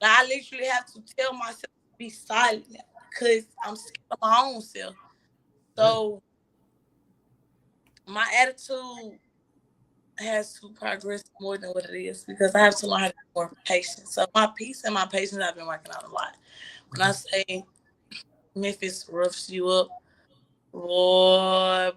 Like, I literally have to tell myself to be silent because I'm scared of my own self. So my attitude has to progress more than what it is because I have to learn how to be more patient. So my peace and my patience I've been working on a lot. When I say Memphis roughs you up, boy,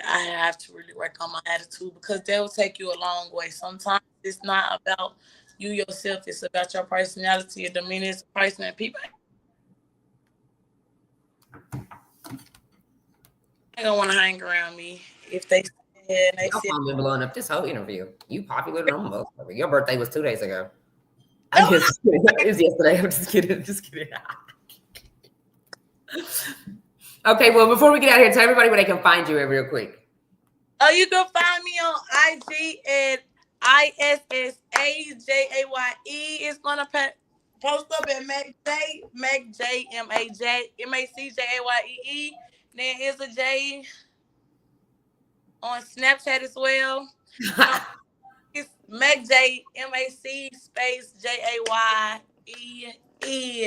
I have to really work on my attitude because that will take you a long way. Sometimes it's not about you yourself, it's about your personality, your demeanor as a person, and people ain't gonna want to hang around me if they and they Your phone been blowing up this whole interview. You popular than almost. Your birthday was 2 days ago. I'm just kidding. It was yesterday. I'm just kidding. Okay, well, before we get out of here, tell everybody where they can find you real quick. Oh, you can find me on IG at ISSAJAYE. It's gonna post up at MacJaye. There is a J on Snapchat as well. It's MacJ MAC space JAYE.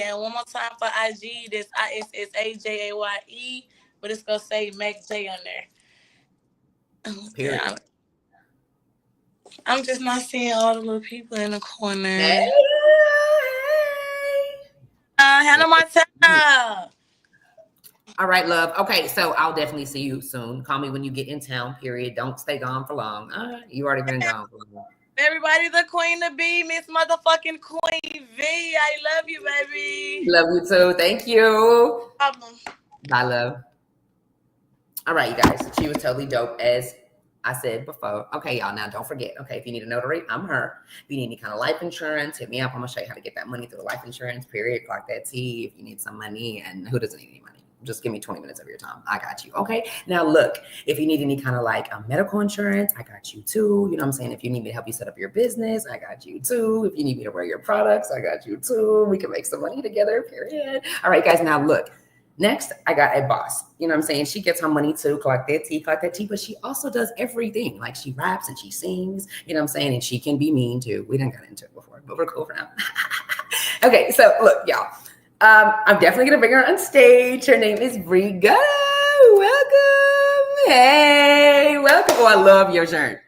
And one more time for IG, that's ISSAJAYE, but it's gonna say MacJ on there. Period. Yeah, I'm just not seeing all the little people in the corner. Hey. Hannah Montana. All right, love. Okay, so I'll definitely see you soon. Call me when you get in town, period. Don't stay gone for long. You already been gone for long. Everybody, the queen to be, Miss motherfucking QueenV. I love you, baby. Love you too. Thank you. Problem. Bye, love. All right, you guys. She was totally dope, as I said before. Okay, y'all. Now, don't forget. Okay, if you need a notary, I'm her. If you need any kind of life insurance, hit me up. I'm gonna show you how to get that money through the life insurance. Period. Clock that T. If you need some money, and who doesn't need any money? Just give me 20 minutes of your time. I got you. Okay. Now, look. If you need any kind of like medical insurance, I got you too. You know what I'm saying? If you need me to help you set up your business, I got you too. If you need me to wear your products, I got you too. We can make some money together. Period. All right, guys. Now, look. Next, I got a boss. You know what I'm saying? She gets her money too, clock that tea, but she also does everything. Like she raps and she sings, you know what I'm saying? And she can be mean too. We didn't get into it before, but we're cool for now. Okay, so look, y'all. I'm definitely gonna bring her on stage. Her name is Briga. Welcome. Hey, welcome. Oh, I love your shirt.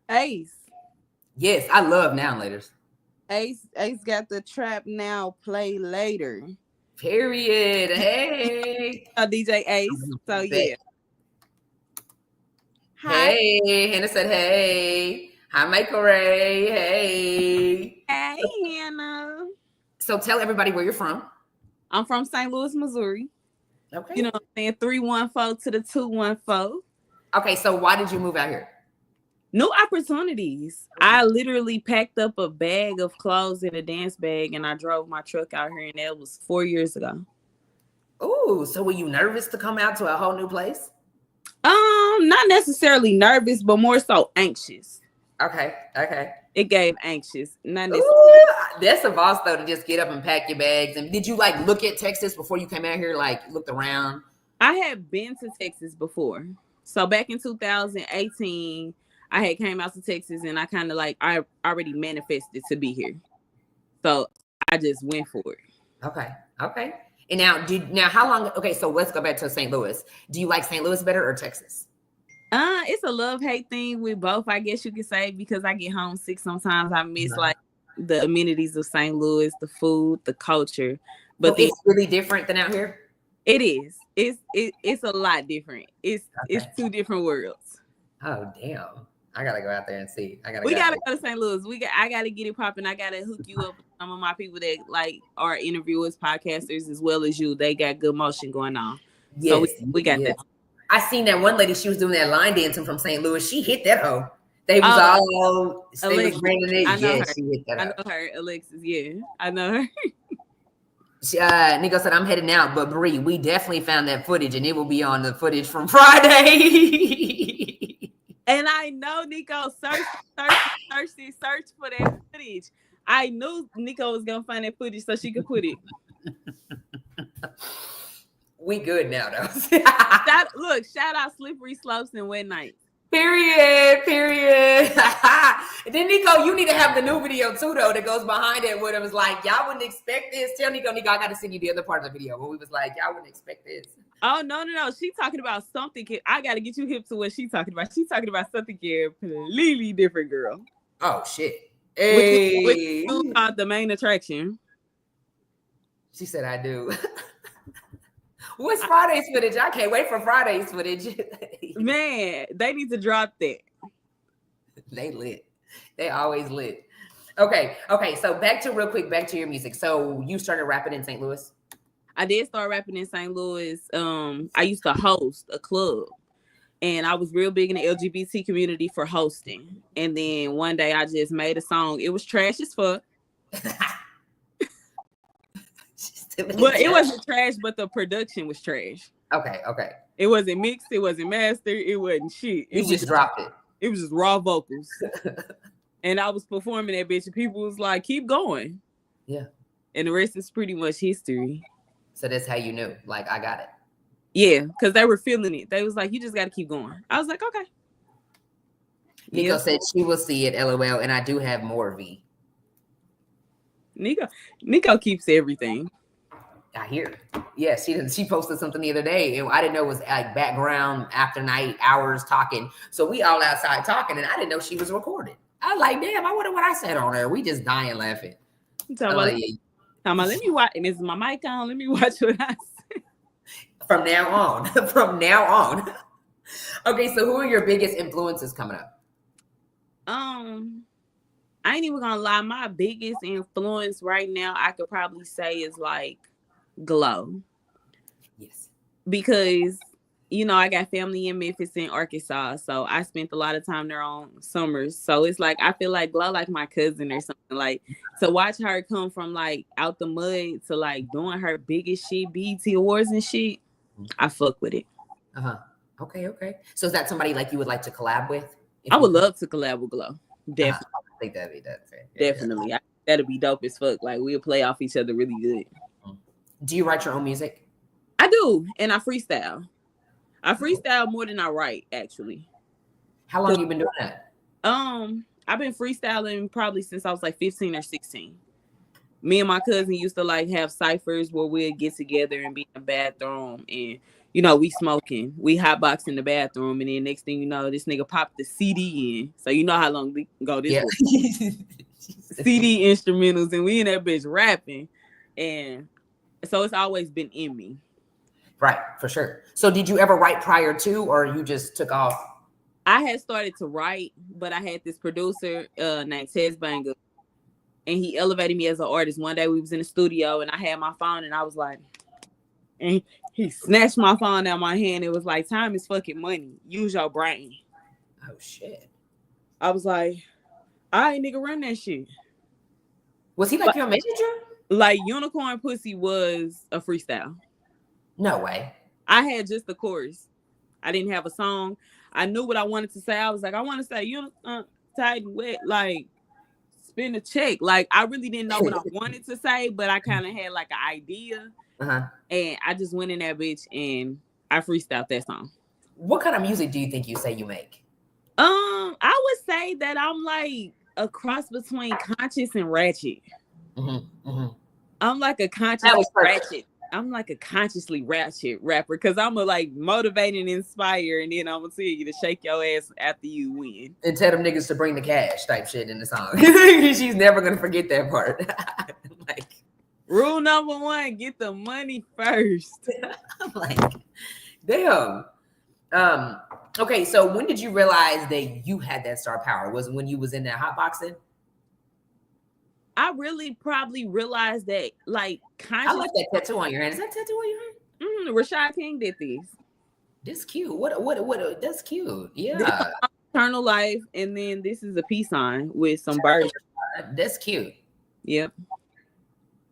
Ace. Yes, I love now laters. Ace got the trap now, play later. Period. Hey. DJ Ace. So yeah. Hi. Hey, Hannah said hey. Hi, Michael Ray. Hey. Hey, Hannah. So tell everybody where you're from. I'm from St. Louis, Missouri. Okay. You know what I'm saying? 314 to the 214. Okay, so why did you move out here? New opportunities. I literally packed up a bag of clothes in a dance bag and I drove my truck out here, and that was 4 years ago. Ooh, so were you nervous to come out to a whole new place? Not necessarily nervous, but more so anxious. Okay. It gave anxious. Not necessarily. Ooh, that's a boss though, to just get up and pack your bags. And did you like look at Texas before you came out here? Like looked around? I had been to Texas before. So back in 2018, I had came out to Texas and I kind of like, I already manifested to be here. So I just went for it. Okay. And now how long? Okay, so let's go back to St. Louis. Do you like St. Louis better or Texas? It's a love-hate thing with both, I guess you could say, because I get homesick sometimes. I miss like the amenities of St. Louis, the food, the culture. But so it's really different than out here? It is. It's a lot different. It's two different worlds. Oh damn. I gotta go out there and see. We gotta go to St. Louis. I gotta get it popping. I gotta hook you up with some of my people that like are interviewers, podcasters, as well as you. They got good motion going on. Yes, so we got that. I seen that one lady. She was doing that line dancing from St. Louis. She hit that hoe. They was all they was bringing it. Yeah, she hit that. I know her, Alexis. Yeah, I know her. Nico said, "I'm heading out, but Bree, we definitely found that footage, and it will be on the footage from Friday." And I know Nico search for that footage. I knew Nico was gonna find that footage so she could put it. We good now, though. Shout out Slippery Slopes and Wet Nights. Period. And then Nico, you need to have the new video too, though, that goes behind it, where it was like, y'all wouldn't expect this. Tell Nico, I got to send you the other part of the video where we was like, y'all wouldn't expect this. Oh, no. She talking about something. I got to get you hip to what she's talking about. She's talking about something completely different, girl. Oh, shit. Hey. Which is called the main attraction. She said, I do. What's Friday's footage? I can't wait for Friday's footage. Man, they need to drop that. They lit. They always lit. Okay. So back to your music. So you started rapping in St. Louis? I did start rapping in St. Louis. I used to host a club. And I was real big in the LGBT community for hosting. And then one day I just made a song. It was trash as fuck. Well, it wasn't trash, but the production was trash. Okay. It wasn't mixed. It wasn't mastered. It wasn't shit. You just dropped it. It was just raw vocals. And I was performing that bitch, and people was like, keep going. Yeah. And the rest is pretty much history. So that's how you knew. Like, I got it. Yeah, because they were feeling it. They was like, you just got to keep going. I was like, okay. Nico said she will see it, LOL, and I do have more V. Nico keeps everything. I hear. Yeah, she posted something the other day, and I didn't know it was like background after night hours talking. So we all outside talking, and I didn't know she was recording. I was like, damn, I wonder what I said on her. We just dying laughing. Let me watch, and this is my mic on. Let me watch what I say. From now on. Okay, so who are your biggest influences coming up? I ain't even gonna lie. My biggest influence right now, I could probably say, is like Glow. Yes. Because you know, I got family in Memphis and Arkansas, so I spent a lot of time there on summers. So it's like I feel like Glow like my cousin or something. Like to watch her come from like out the mud to like doing her biggest shit, BET Awards and shit. I fuck with it. Okay. So is that somebody like you would like to collab with? I would love to collab with Glow. Definitely. I think that'd be that fair. Definitely. That'd be dope as fuck. Like we'll play off each other really good. Do you write your own music? I do, and I freestyle. I freestyle more than I write, actually. How long have you been doing that? I've been freestyling probably since I was like 15 or 16. Me and my cousin used to like have ciphers where we'd get together and be in the bathroom and, you know, we smoking, we hotbox in the bathroom, and then next thing you know, this nigga popped the CD in. So you know how long ago this was. CD instrumentals, and we in that bitch rapping. And so it's always been in me. Right, for sure. So did you ever write prior to, or you just took off? I had started to write, but I had this producer named Tez Banger, and he elevated me as an artist. One day we was in the studio, and I had my phone, and I was like, and he snatched my phone out of my hand. It was like, time is fucking money. Use your brain. Oh, shit. I was like, all right, nigga, run that shit. Was he like your manager? Like, Unicorn Pussy was a freestyle. No way. I had just the chorus. I didn't have a song. I knew what I wanted to say. I was like, I want to say, tight and wet, like, spin a check. Like, I really didn't know what I wanted to say, but I kind of had like an idea. And I just went in that bitch and I freestyled that song. What kind of music do you think you say you make? I would say that I'm like a cross between conscious and ratchet. I'm like a conscious ratchet. I'm like a consciously ratchet rapper because I'm a like motivate and inspire, and then I'm gonna tell you to shake your ass after you win. And tell them niggas to bring the cash type shit in the song. She's never gonna forget that part. Like, rule number 1, get the money first. I'm like, damn. Okay, so when did you realize that you had that star power? Was it when you was in that hotboxing? I really probably realized that, like, I like that tattoo on your hand. Is that tattoo on your hand? Rashad King did this. This cute. What? That's cute. Yeah. Eternal life, and then this is a peace sign with some birds. That's cute. Yep.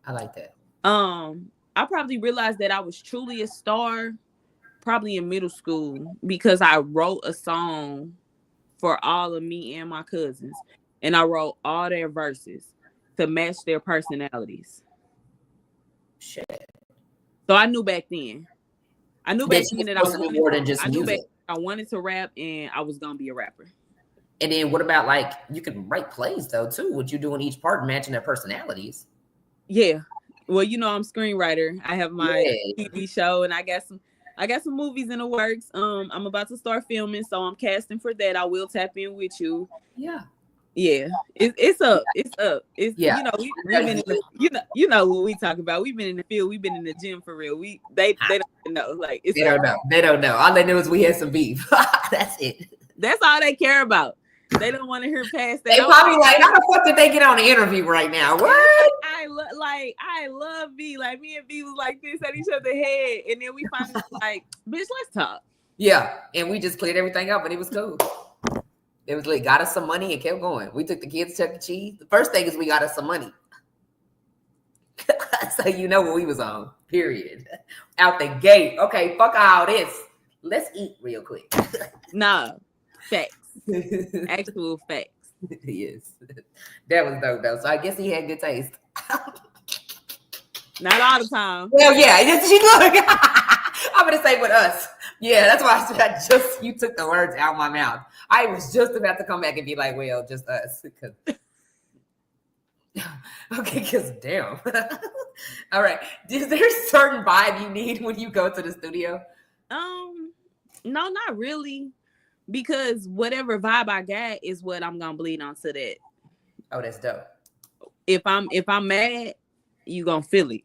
I like that. I probably realized that I was truly a star probably in middle school because I wrote a song for all of me and my cousins, and I wrote all their verses to match their personalities. Shit. So I knew back then. I knew back then that I wanted to rap, and I was gonna be a rapper. And then what about, like, you can write plays though too? What you doing each part matching their personalities? Yeah. Well, you know, I'm screenwriter. I have my TV show, and I got some movies in the works. I'm about to start filming, so I'm casting for that. I will tap in with you. Yeah. Yeah, it's up. It's you know, we've been in the, you know what we talk about. We've been in the field. We've been in the gym for real. They don't know. Like they don't know. All they know is we had some beef. That's it. That's all they care about. They don't want to hear past that. They probably like, how the fuck did they get on the interview right now? What? I love B. Like me and B was like this at each other's head, and then we finally like, bitch, let's talk. Yeah, and we just cleared everything up, and it was cool. It was like, got us some money and kept going. We took the kids to Chuck E. Cheese. The first thing is we got us some money. So you know what we was on, period. Out the gate. Okay, fuck all this. Let's eat real quick. Nah, facts. Actual facts. Yes. That was dope though. So I guess he had good taste. Not all the time. Well, yeah. Look. I'm gonna say with us. Yeah, that's why I said you took the words out of my mouth. I was just about to come back and be like, well, just us. Okay, because damn. All right. Is there a certain vibe you need when you go to the studio? No, not really. Because whatever vibe I got is what I'm gonna bleed onto that. Oh, that's dope. If I'm mad, you gonna feel it.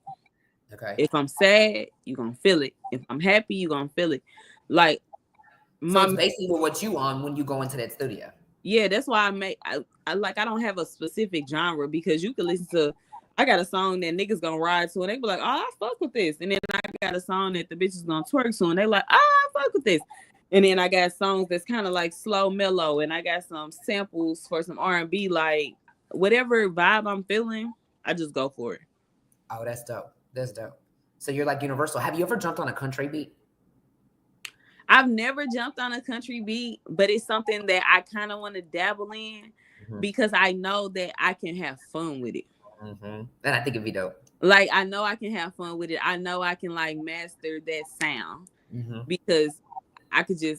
Okay. If I'm sad, you gonna feel it. If I'm happy, you gonna feel it. Like, so it's basically what you on when you go into that studio. Yeah, that's why I don't have a specific genre, because you can listen to, I got a song that niggas gonna ride to and they be like, oh, I fuck with this. And then I got a song that the bitches gonna twerk to and they like, oh, I fuck with this. And then I got songs that's kind of like slow, mellow, and I got some samples for some R&B, like whatever vibe I'm feeling, I just go for it. Oh, that's dope. That's dope. So you're like universal. Have you ever jumped on a country beat? I've never jumped on a country beat, but it's something that I kind of want to dabble in because I know that I can have fun with it. And I think it'd be dope. Like, I know I can have fun with it. I know I can like master that sound because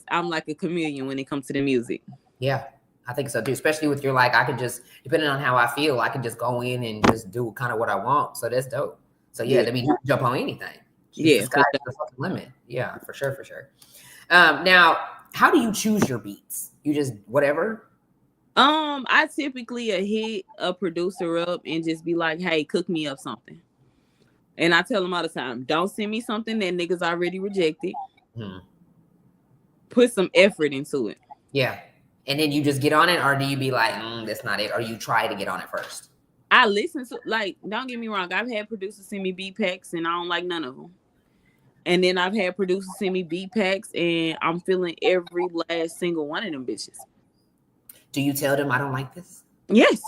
I'm like a chameleon when it comes to the music. Yeah, I think so too. Especially with your, like, I could just, depending on how I feel, I can just go in and just do kind of what I want. So that's dope. So yeah, I mean, you can jump on anything. The sky's the fucking limit. Yeah, for sure, for sure. Now, how do you choose your beats? You just whatever? I typically hit a producer up and just be like, hey, cook me up something. And I tell them all the time, don't send me something that niggas already rejected. Put some effort into it. Yeah. And then you just get on it, or do you be like, that's not it? Or you try to get on it first? I listen to, like, don't get me wrong. I've had producers send me beat packs and I don't like none of them. And then I've had producers send me beat packs and I'm feeling every last single one of them bitches. Do you tell them I don't like this? Yes.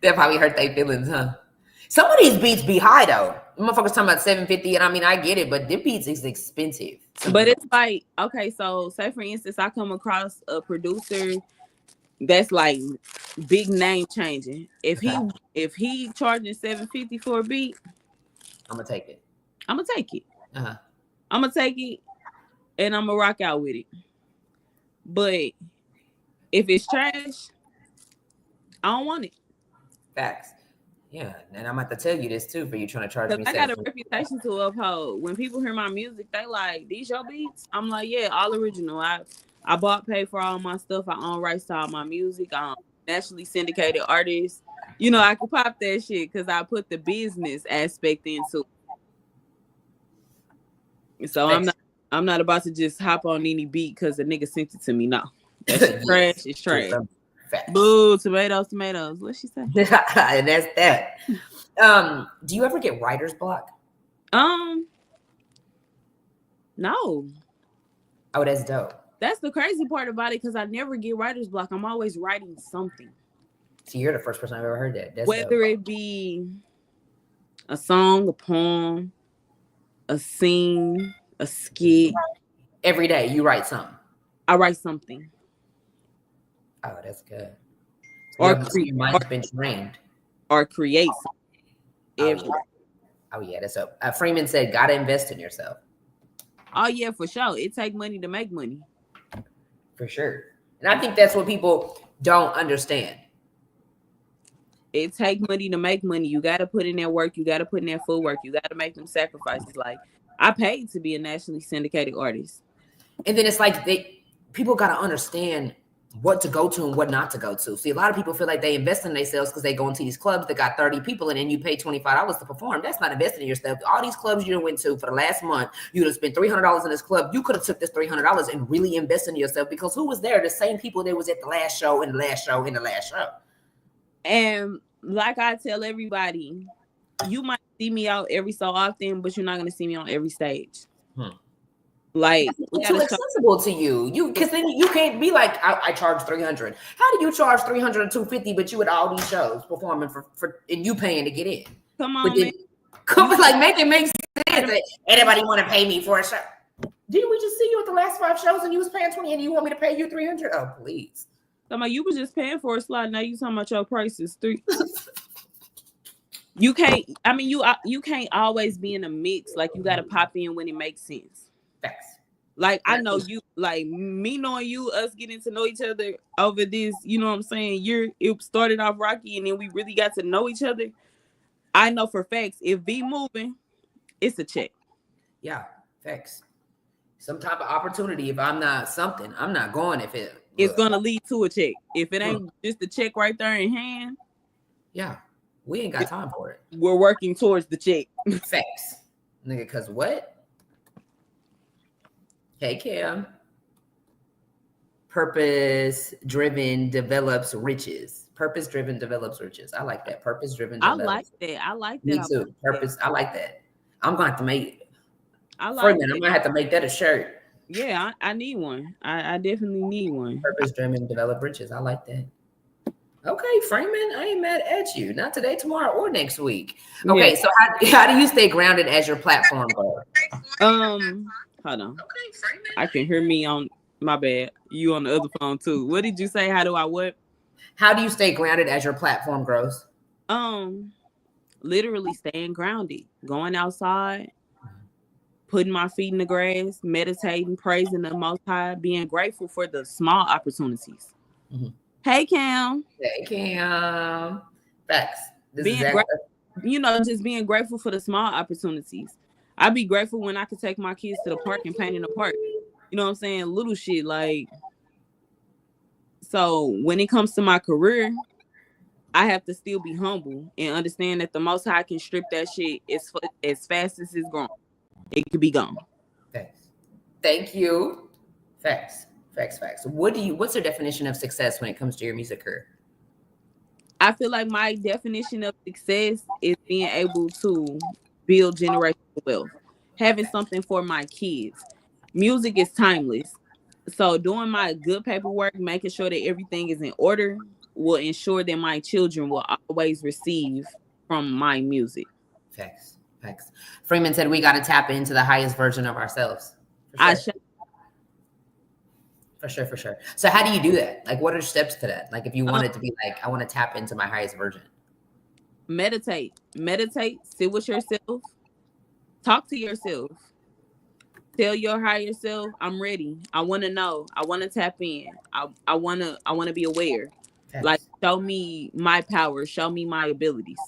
That probably hurt their feelings, huh? Some of these beats be high though. Motherfuckers talking about $750, and I mean I get it, but them beats is expensive. But it's like, okay, so say for instance, I come across a producer that's like big name changing. If he charging $750 for a beat, I'm gonna take it. I'm gonna take it. I'm gonna take it, and I'm gonna rock out with it. But if it's trash, I don't want it. Facts. Yeah, and I'm about to tell you this too for you trying to charge me. I got a reputation to uphold. When people hear my music, they like, these your beats? I'm like, yeah, all original. I bought, paid for all my stuff. I own rights to all my music. I'm nationally syndicated artist. You know, I can pop that shit because I put the business aspect into it. So I'm not about to just hop on any beat because the nigga sent it to me. No. That's trash. It's trash. Facts. Boo, tomatoes. What she say? And that's that. Do you ever get writer's block? No. Oh, that's dope. That's the crazy part about it because I never get writer's block. I'm always writing something. So you're the first person I've ever heard that. That's whether dope. It be a song, a poem, a scene, a skit. Every day you write something. I write something. Oh, that's good. So your mind's been trained. Or create something. Oh yeah, that's up. Freeman said, "Gotta invest in yourself." Oh yeah, for sure. It takes money to make money. For sure, and I think that's what people don't understand. It takes money to make money. You got to put in that work. You got to put in that full work. You got to make them sacrifices. Like, I paid to be a nationally syndicated artist. And then it's like people got to understand what to go to and what not to go to. See, a lot of people feel like they invest in themselves because they go into these clubs that got 30 people in and you pay $25 to perform. That's not investing in yourself. All these clubs you went to for the last month, you'd have spent $300 in this club. You could have took this $300 and really invested in yourself because who was there? The same people that was at the last show and the last show and the last show. And like I tell everybody, you might see me out every so often, but you're not going to see me on every stage. Like, it's too accessible to you because then you can't be like, I charge $300. How do you charge $300 or $250 but you at all these shows performing for and you paying to get in? Come on, then, like, make it make sense. Anybody want to pay me for a show? Didn't we just see you at the last 5 shows and you was paying $20 and you want me to pay you $300? Oh, please. You was just paying for a slot. Now you talking about your prices $3. You can't. I mean, you can't always be in a mix. Like, you got to pop in when it makes sense. Facts. Like, I know you, like me knowing you, us getting to know each other over this, you know what I'm saying? It started off rocky and then we really got to know each other. I know for facts, if V moving, it's a check. Yeah, facts. Some type of opportunity. If I'm not something, I'm not going it's going to lead to a check. If it ain't just a check right there in hand. Yeah, we ain't got time for it. We're working towards the check. Facts. Nigga, because what? Hey, Cam. Purpose-driven develops riches. Purpose-driven develops riches. I like that. Purpose-driven develops. I like that. Me too. Purpose. I like that. I'm going to have to make it. I like Freeman, I it. might have to make that a shirt. Yeah, I need one. I definitely need one. Purpose driven, develop riches. I like that. Okay, Freeman, I ain't mad at you. Not today, tomorrow, or next week. Okay, Yeah. so how do you stay grounded as your platform goes? Hold on. I can hear me on my bad. You on the other phone too. What did you say? How do I what? How do you stay grounded as your platform grows? Literally staying grounded, going outside, putting my feet in the grass, meditating, praising the Most High, being grateful for the small opportunities. Mm-hmm. Hey, Cam. Hey, Cam. Facts. Just being grateful for the small opportunities. I'd be grateful when I could take my kids to the park and paint in the park. You know what I'm saying? Little shit like. So when it comes to my career, I have to still be humble and understand that the Most High can strip that shit as fast as it's gone. It could be gone. Facts. Thank you. Facts. What's your definition of success when it comes to your music career? I feel like my definition of success is being able to build generational wealth, having something for my kids. Music is timeless. So doing my good paperwork, making sure that everything is in order will ensure that my children will always receive from my music. Facts. Freeman said we got to tap into the highest version of ourselves. For sure. So how do you do that? Like, what are steps to that? Like, if you want it to be like, I want to tap into my highest version. Meditate, sit with yourself, talk to yourself, tell your higher self, I'm ready. I want to know. I want to tap in. I want to be aware. Yes. Like, show me my power. Show me my abilities.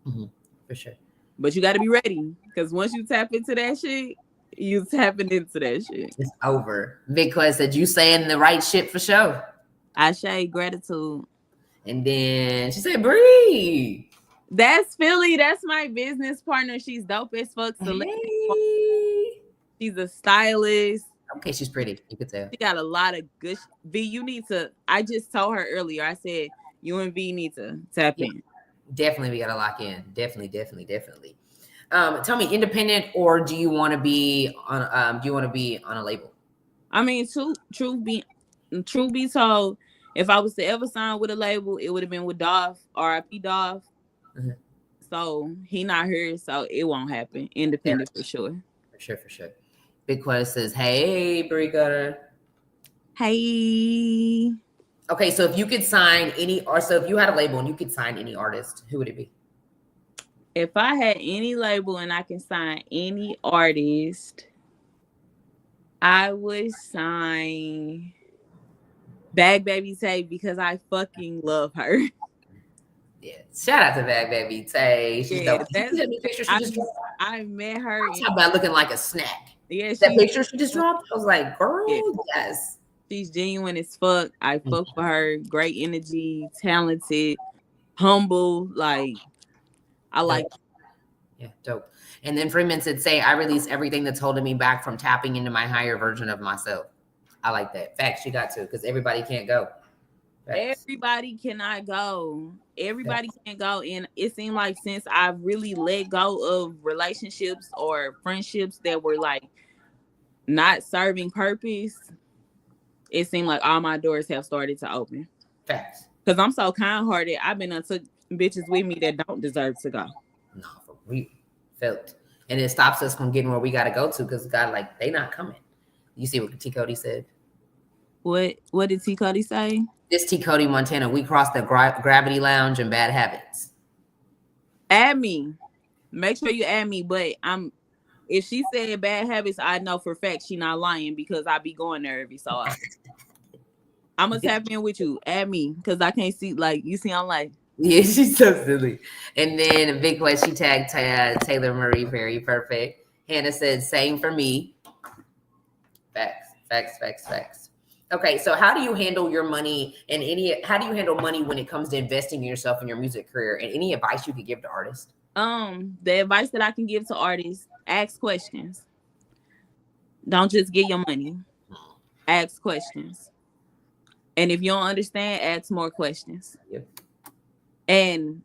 Mm-hmm. For sure. But you got to be ready, because once you tap into that shit, you tapping into that shit. It's over. Because said you saying the right shit for sure. I say gratitude. And then she said, breathe. That's Philly. That's my business partner. She's dope as fuck. Hey. She's a stylist. Okay, she's pretty. You could tell. She got a lot of good. V, you need to. I just told her earlier. I said you and V need to tap in. Definitely, we gotta lock in. Definitely. Tell me, independent, or do you want to be on? Do you want to be on a label? I mean, truth be told, if I was to ever sign with a label, it would have been with Dolph, R.I.P. Dolph. Mm-hmm. So he not here, so it won't happen. Independent for sure. For sure. Big Quest says, "Hey, Brie Gutter. Hey." Okay, so if you could sign if you had a label and you could sign any artist, who would it be? If I had any label and I can sign any artist, I would sign Bag Baby Tay because I fucking love her. Yeah, shout out to Bag Baby Tay. She's dope. Picture she just dropped. I met her. Talk about looking like a snack. Yeah, that picture she just dropped. I was like, girl, yes. She's genuine as fuck. I fuck with her. Great energy, talented, humble. Like, I like. Yeah, dope. And then Freeman said, I release everything that's holding me back from tapping into my higher version of myself. I like that. Facts, you got to, because everybody can't go. Facts. Everybody cannot go. Everybody can't go. And it seemed like since I've really let go of relationships or friendships that were like not serving purpose, it seemed like all my doors have started to open. Facts. Because I'm so kind-hearted. I've been took bitches with me that don't deserve to go. No, for real. Felt. And it stops us from getting where we got to go to, because God, like, they not coming. You see what T. Cody said? What did T. Cody say? This T. Cody Montana. We crossed the gravity lounge and bad habits. Add me. Make sure you add me. But if she said bad habits, I know for a fact she not lying, because I be going there every so often. I'm gonna tap in with you. Add me, because I can't see. Like, you see, I'm like, yeah, she's so silly. And then a big question, she tagged Taylor Marie, very perfect. Hannah said, same for me. Facts. Okay, so how do you handle your money how do you handle money when it comes to investing in yourself in your music career? And any advice you could give to artists? The advice that I can give to artists: ask questions. Don't just get your money. Ask questions. And if you don't understand, ask more questions. Yep. And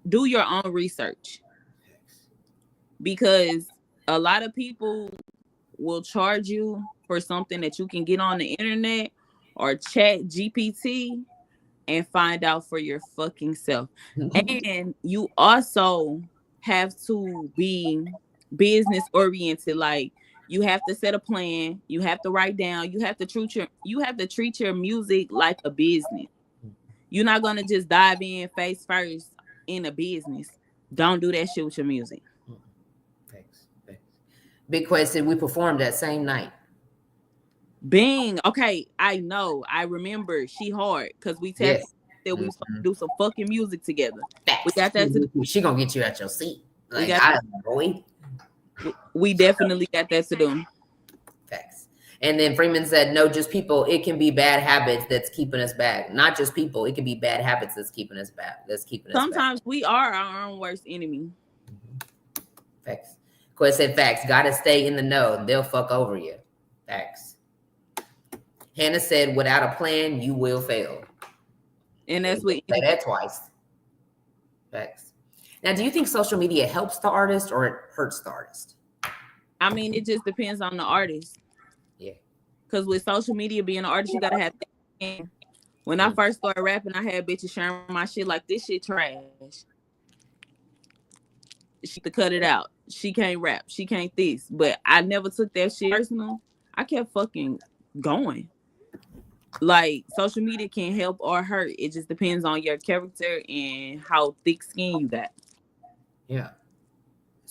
do your own research. Because A lot of people will charge you for something that you can get on the internet or chat GPT and find out for your fucking self. And you also have to be business oriented. Like you have to set a plan, you have to write down, you have to treat your music like a business. You're not gonna just dive in face first in a business. Don't do that shit with your music. Thanks. Big question. We performed that same night. Bing. Okay, I know. I remember She Hard because we tapped that we was supposed to do some fucking music together. Facts. We got that to do. She gonna get you at your seat. Like we definitely got that to do. Facts. And then Freeman said, no, just people. It can be bad habits that's keeping us back. Not just people. It can be bad habits that's keeping us back. Sometimes we are our own worst enemy. Facts. Quest said facts. Gotta stay in the know. They'll fuck over you. Facts. Hannah said, without a plan, you will fail. And that's what say that twice. Facts. Now, do you think social media helps the artist or it hurts the artist? I mean, it just depends on the artist. Yeah. Because with social media being an artist, you gotta have that. When I first started rapping, I had bitches sharing my shit like this shit trash. She to cut it out. She can't rap. She can't this. But I never took that shit personal. I kept fucking going. Like social media can help or hurt. It just depends on your character and how thick skin you got. Yeah.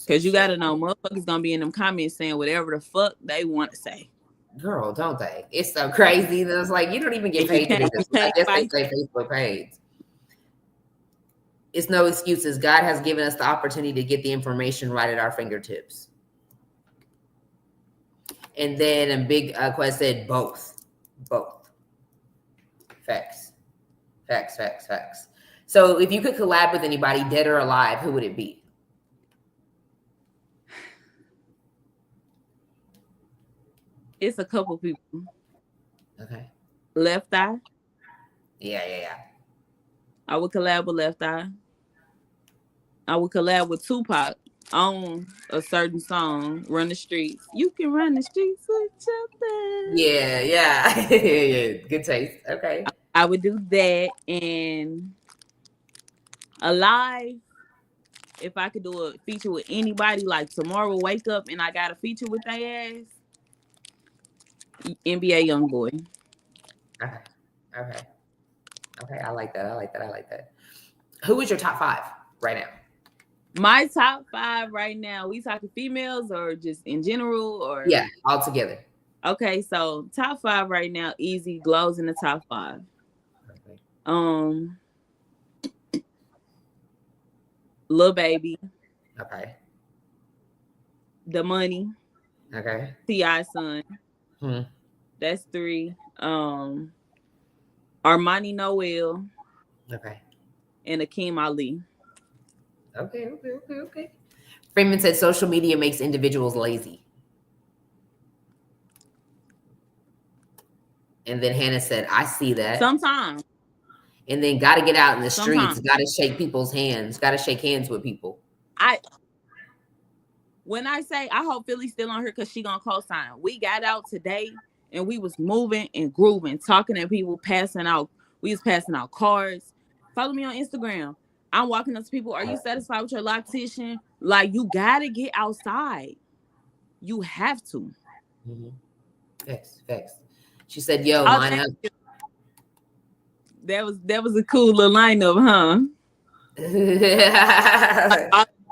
Because you gotta know motherfuckers gonna be in them comments saying whatever the fuck they want to say. Girl, don't they? It's so crazy that it's like you don't even get paid to do this. I guess they say Facebook pays. It's no excuses. God has given us the opportunity to get the information right at our fingertips. And then a big Quest said both. Facts. So if you could collab with anybody, dead or alive, who would it be? It's a couple people. Okay. Left Eye. Yeah. I would collab with Left Eye. I would collab with Tupac on a certain song, Run the Streets. You can run the streets with your best. Yeah. Good taste. Okay. I would do that. And alive, if I could do a feature with anybody, like tomorrow wake up and I got a feature with their ass, NBA Youngboy. Okay. I like that. Who is your top 5 right now? My top 5 right now, we talking females or just in general? Or yeah, all together. Okay, so top 5 right now, easy glows in the top 5. Okay. Lil Baby. Okay. The Money. Okay. T.I. Son. That's 3. Armani Noel. Okay. And Akeem Ali. Okay. Freeman said social media makes individuals lazy. And then Hannah said, I see that. Sometimes. And then got to get out in the streets. Got to shake people's hands. Got to shake hands with people. When I say, I hope Philly's still on here because she gonna co-sign. We got out today and we was moving and grooving, talking to people, passing out. We was passing out cards. Follow me on Instagram. I'm walking up to people. Are you satisfied with your loctician? Like, you gotta get outside. You have to. Facts. She said, yo, line up. That was a cool little lineup, huh?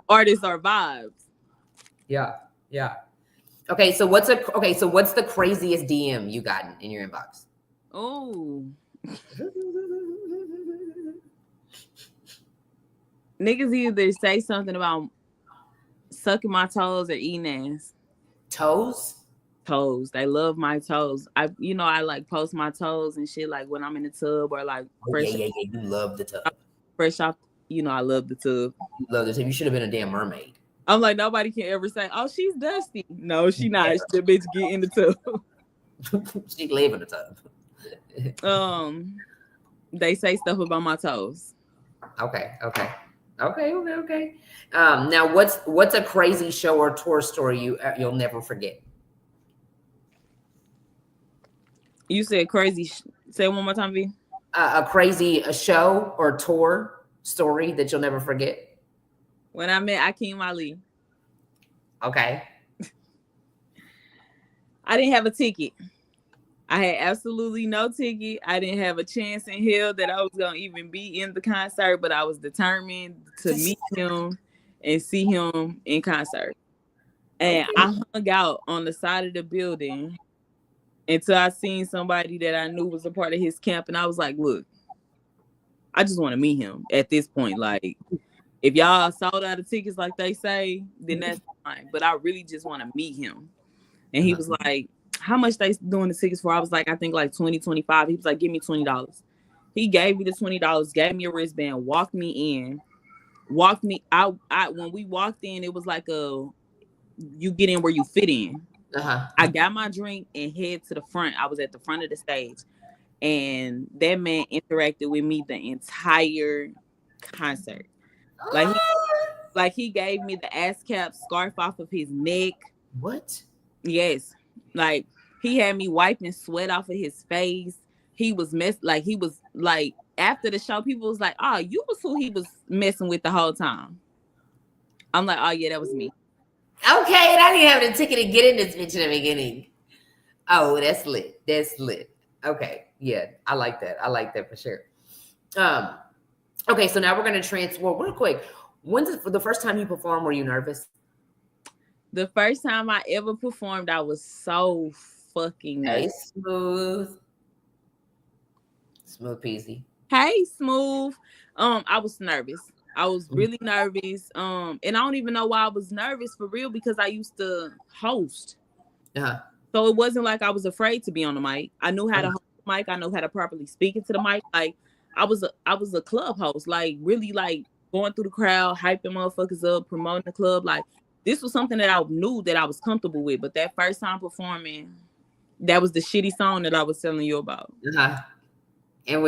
Artists are vibes. Yeah. Okay, so what's the craziest DM you gotten in your inbox? Oh. Niggas either say something about sucking my toes or eating ass. Toes? They love my toes. I like post my toes and shit like when I'm in the tub or like fresh. Yeah. You love the tub. Fresh off, I love the tub. You love the tub. You should have been a damn mermaid. I'm like, nobody can ever say, oh, she's dusty. No, she not. The bitch get in the tub. She live in the tub. They say stuff about my toes. Okay. Okay, okay, okay. Now what's a crazy show or tour story you'll never forget? You said crazy. Say it one more time, V. A crazy show or tour story that you'll never forget. When I met Akeem Ali, Okay. I didn't have a ticket. I had absolutely no ticket. I didn't have a chance in hell that I was gonna even be in the concert, but I was determined to meet him and see him in concert. And Okay. I hung out on the side of the building until I seen somebody that I knew was a part of his camp, and I was like, "Look, I just want to meet him." At this point, like, if y'all sold out of tickets like they say, then that's fine. But I really just want to meet him. And he was like, how much they doing the tickets for? I was like, I think like 20, 25. He was like, give me $20. He gave me the $20, gave me a wristband, walked me in, walked me out. When we walked in, it was like you get in where you fit in. I got my drink and head to the front. I was at the front of the stage, and that man interacted with me the entire concert. Like he gave me the ASCAP scarf off of his neck. What? Yes. Like he had me wiping sweat off of his face. He was after the show, people was like, oh, you was who he was messing with the whole time. I'm like, oh yeah, that was me. Okay, and I didn't have the ticket to get in this bitch in the beginning. Oh, that's lit. That's lit. Okay. Yeah, I like that. I like that for sure. Okay, so now we're gonna transfer real quick. When's the first time you performed? Were you nervous? The first time I ever performed, I was so fucking nervous. Hey, smooth peasy. Hey, smooth. I was nervous. I was really nervous. And I don't even know why I was nervous for real, because I used to host. So it wasn't like I was afraid to be on the mic. I knew how to hold the mic. I know how to properly speak into the mic. Like I was a club host, like really like going through the crowd, hyping motherfuckers up, promoting the club. Like this was something that I knew that I was comfortable with. But that first time performing, that was the shitty song that I was telling you about. And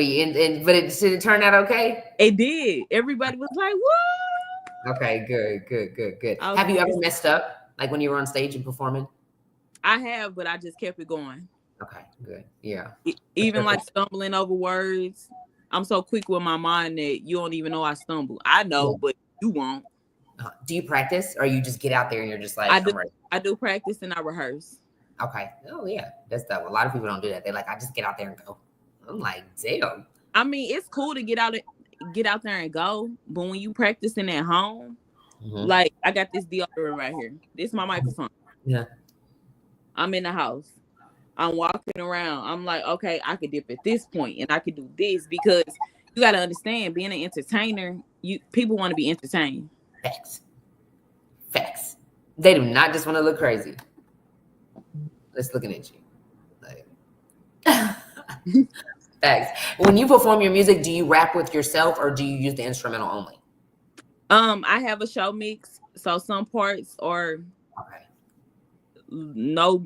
but did it turn out okay? It did. Everybody was like, "Whoa!" Okay, good. Have you ever messed up, like when you were on stage and performing? I have, but I just kept it going. Okay, good. Yeah. Even like stumbling over words. I'm so quick with my mind that you don't even know I stumble. I know, but you won't. Do you practice, or you just get out there and you're just like, I do practice and I rehearse. Okay. Oh yeah, that's dope. A lot of people don't do that. They're like, I just get out there and go. I'm like, damn. I mean, it's cool to get out there and go, but when you practicing at home, like I got this deodorant right here. This is my microphone. Yeah. I'm in the house. I'm walking around. I'm like, okay, I could dip at this point and I could do this, because you got to understand, being an entertainer, people want to be entertained. Facts. They do not just want to look crazy. Let's looking at you. Like Facts. When you perform your music, do you rap with yourself or do you use the instrumental only? I have a show mix, so some parts are no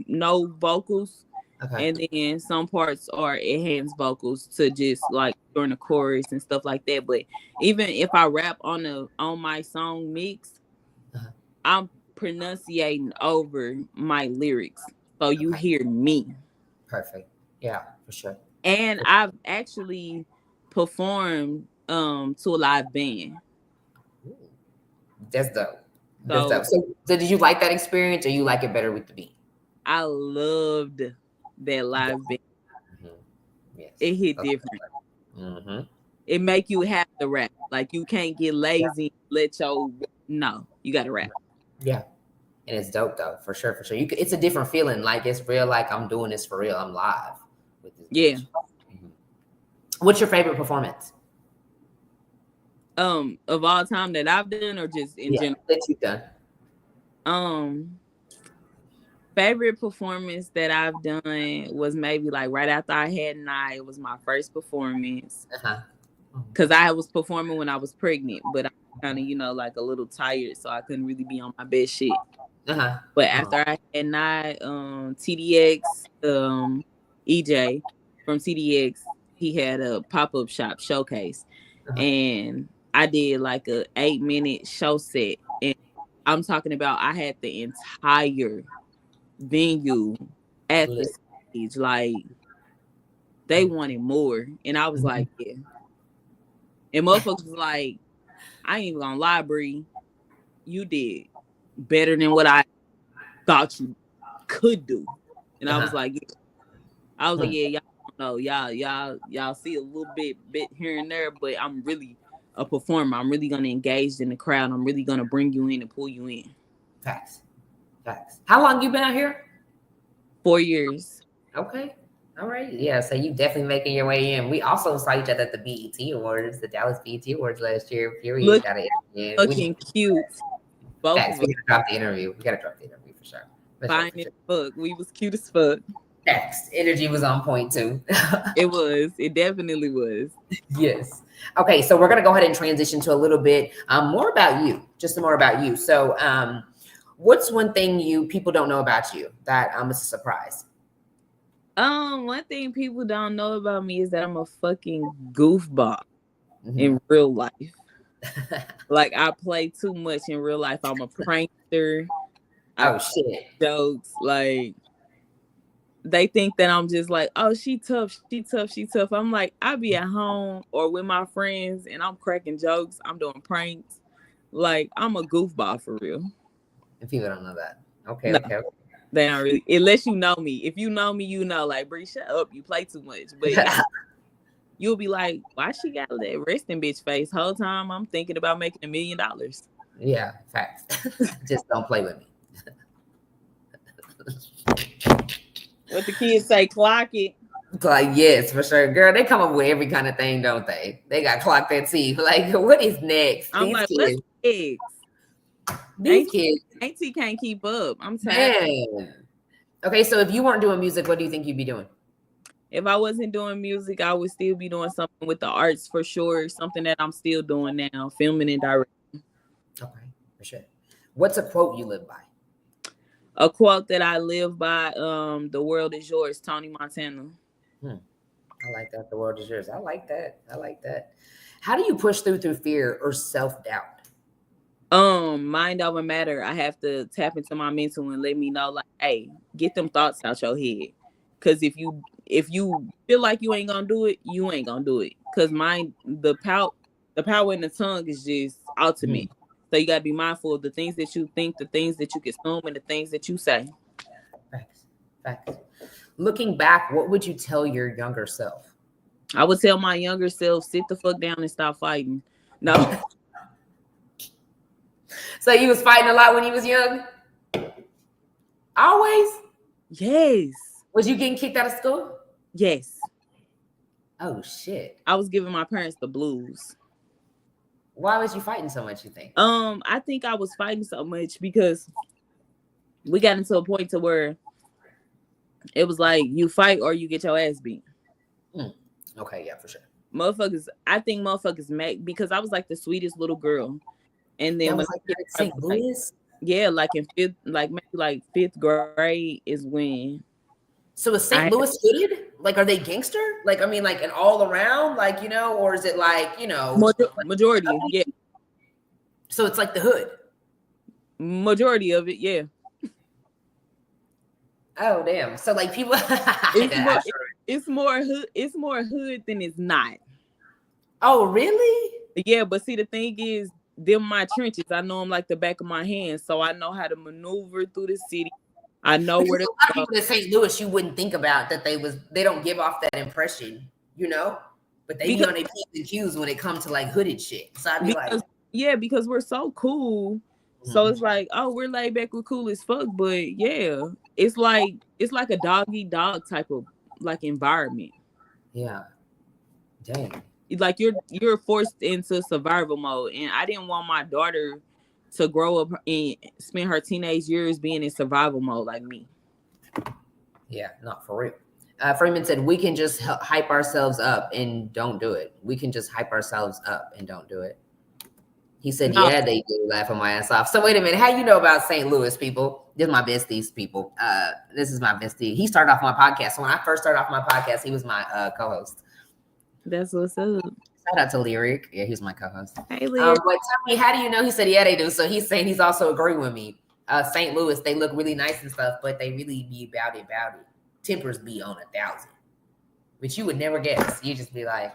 vocals, and then some parts are enhanced vocals to just like during the chorus and stuff like that. But even if I rap on my song mix, I'm pronunciating over my lyrics, so you hear me. Perfect. Yeah, for sure. And I've actually performed to a live band. That's dope. So did you like that experience, or you like it better with the beat? I loved that live band. Yes. It hit different. It make you have to rap. Like you can't get lazy. You got to rap. Yeah. And it's dope though, for sure. It's a different feeling. Like it's real. Like I'm doing this for real. I'm live with this. Yeah. What's your favorite performance? Of all time that I've done, or just in general? That you've done. Favorite performance that I've done was maybe like right after I had Nye. It was my first performance. Because I was performing when I was pregnant, but I was kind of, like a little tired, so I couldn't really be on my best shit. But after I had Nye, TDX, EJ from TDX, he had a pop-up shop showcase. And I did like a 8-minute show set, and I'm talking about I had the entire venue at the Lit. stage. Like they wanted more, and I was Mhm. like, yeah. And motherfuckers was like, I ain't even gonna lie, Bree, you did better than what I thought you could do. And I was Uh-huh. like, yeah. I was like, Hmm. yeah, y'all don't know, y'all see a little bit here and there, but I'm really a performer. I'm really gonna engage in the crowd. I'm really gonna bring you in and pull you in. Facts. Facts. How long you been out here? 4 years. Okay. All right. Yeah. So you definitely making your way in. We also saw each other at the BET Awards, the Dallas BET Awards last year. Period. Look Got it. Yeah. fucking cute. Both Facts. of We us gotta drop the interview. We gotta drop the interview for sure. For sure. fine For as sure. fuck. We was cute as fuck. Facts. Energy was on point too. It was. It definitely was. Yes. Okay. So we're gonna go ahead and transition to a little bit more about you. Just more about you. So, what's one thing people don't know about you that is a surprise? One thing people don't know about me is that I'm a fucking goofball Mhm. in real life. Like I play too much in real life. I'm a prankster. I Oh shit. jokes. Like they think that I'm just like, oh, she tough. I'm like, I be at home or with my friends and I'm cracking jokes. I'm doing pranks. Like I'm a goofball for real. And people don't know that. Okay. No, Okay. they don't really. Unless you know me. If you know me, you know. Like Bree, shut up. You play too much. But if you'll be like, why she got that resting bitch face? Whole time I'm thinking about making $1 million. Yeah, facts. Just don't play with me. What the kids say, clock it. Like, yes, for sure. Girl, they come up with every kind of thing, don't they? They got clock that teeth. Like, what is next? I'm These like, kids. what's eggs? These kids. Auntie can't keep up. I'm tired. Man. Okay, so if you weren't doing music, what do you think you'd be doing? If I wasn't doing music, I would still be doing something with the arts for sure. Something that I'm still doing now, filming and directing. Okay, for sure. What's a quote you live by? A quote that I live by, the world is yours, Tony Montana. I like that. The world is yours. I like that. I like that. How do you push through fear or self-doubt? Mind over matter. I have to tap into my mental and let me know, like, hey, get them thoughts out your head. Cause if you feel like you ain't gonna do it, you ain't gonna do it. Cause the power in the tongue is just ultimate. So you gotta be mindful of the things that you think, the things that you consume, and the things that you say. Facts. Facts. Looking back, what would you tell your younger self? I would tell my younger self, sit the fuck down and stop fighting. No. So you was fighting a lot when you was young? Always? Yes. Was you getting kicked out of school? Yes. Oh shit. I was giving my parents the blues. Why was you fighting so much, you think? I think I was fighting so much because we got into a point to where it was like you fight or you get your ass beat. Okay, yeah, for sure. I think motherfuckers make, because I was like the sweetest little girl. And then That when was like St. Louis? yeah, like in fifth grade is when. So is St. Louis hooded? Like, are they gangster? Like, I mean, like an all around, like, you know, or is it like, you know, majority, yeah. So it's like the hood. Majority of it, yeah. Oh damn! So like people, it's more hood than it's not. Oh really? Yeah, but see, the thing is, them my trenches. I know them like the back of my hand, so I know how to maneuver through the city. I know where to go. A lot of people in St. Louis, you wouldn't think about that they don't give off that impression, you know. But they be on their P's and Q's when it comes to like hooded shit. So I'd be like, yeah, because we're so cool. So it's like, oh, we're laid back, we're cool as fuck. But yeah, it's like a dog eat dog type of like environment. Yeah. Dang. Like you're forced into survival mode. And I didn't want my daughter to grow up and spend her teenage years being in survival mode like me. Yeah, not for real. Freeman said, we can just hype ourselves up and don't do it. We can just hype ourselves up and don't do it. He said, no. Yeah, they do, laughing my ass off. So wait a minute. How you know about St. Louis, people? This is my besties, people. This is my bestie. He started off my podcast. So when I first started off my podcast, he was my co-host. That's what's up. Shout out to Lyric. Yeah, he's my co-host. Hey, Lyric. But tell me, how do you know? He said, yeah, they do. So he's saying he's also agreeing with me. St. Louis, they look really nice and stuff, but they really be about it. Tempers be on 1,000, which you would never guess. You just be like,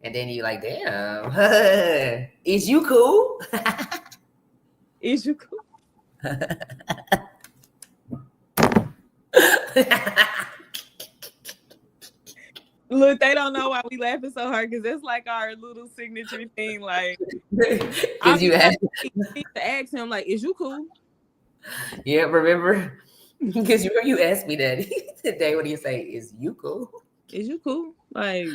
and then you like, damn, is you cool? Is you cool? Look, they don't know why we laughing so hard because that's like our little signature thing. Like, Because you asked, need to ask him, like, is you cool? yeah, remember? Because you asked me that today. What do you say? Is you cool? Is you cool? Like,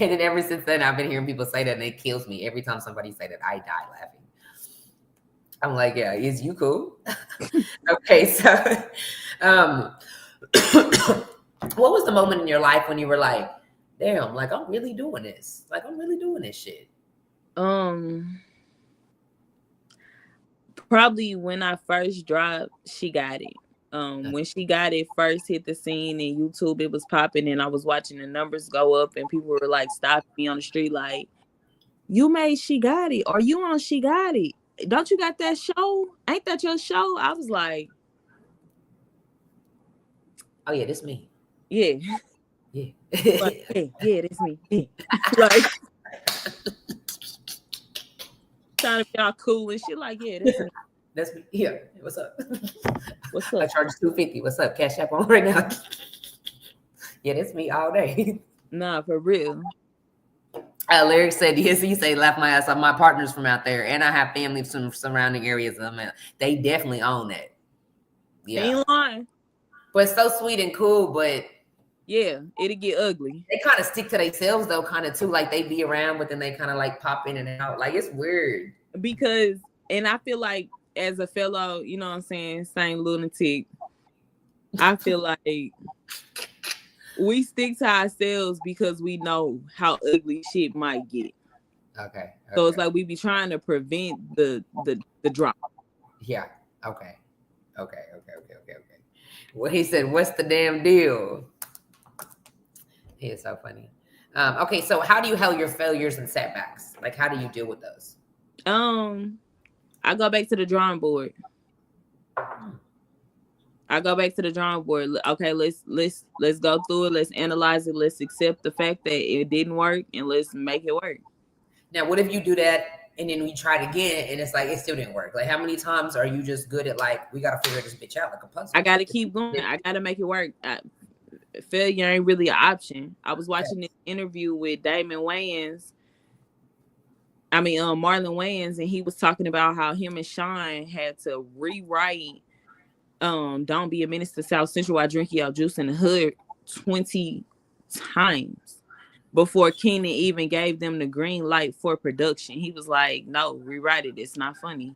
and then ever since then, I've been hearing people say that, and it kills me every time somebody say that. I die laughing. I'm like, yeah, is you cool? Okay, so, what was the moment in your life when you were like, damn, like I'm really doing this. Like I'm really doing this shit. Probably when I first dropped She Got It. When She Got It first hit the scene and YouTube, it was popping, and I was watching the numbers go up, and people were like stopping me on the street, like, you made She Got It, or you on She Got It? Don't you got that show? Ain't that your show? I was like, oh yeah, this me. Yeah. Yeah. Like, yeah, that's me. Yeah. Like, trying to be all cool and shit. Like, yeah, that's me. That's me. Yeah. What's up? What's up? I charge $250. What's up? Cash app on right now. Yeah, that's me all day. Nah, for real. Lyric said, yes, he said, laugh my ass off. My partner's from out there, and I have family from surrounding areas. They definitely own that. Yeah. Ain't lying. But it's so sweet and cool, but yeah, it'll get ugly. They kind of stick to themselves though, kind of too. Like they be around, but then they kind of like pop in and out. Like it's weird. Because, and I feel like as a fellow, you know what I'm saying, same lunatic, I feel like we stick to ourselves because we know how ugly shit might get. Okay. So it's like we be trying to prevent the drop. Yeah. Okay. Well, he said, what's the damn deal? He is so funny. Okay, so how do you handle your failures and setbacks? Like, how do you deal with those? I go back to the drawing board. Okay, let's go through it. Let's analyze it. Let's accept the fact that it didn't work, and let's make it work. Now, what if you do that and then we try it again and it's like it still didn't work? Like, how many times are you just good at like we gotta figure this bitch out like a puzzle? I gotta keep going. I gotta make it work. Failure ain't really an option. I was watching this interview with Marlon Wayans, and he was talking about how him and Sean had to rewrite Don't Be a Menace to South Central While Drinking Your Juice in the Hood 20 times before Keenan even gave them the green light for production. He was like, no, rewrite it. It's not funny.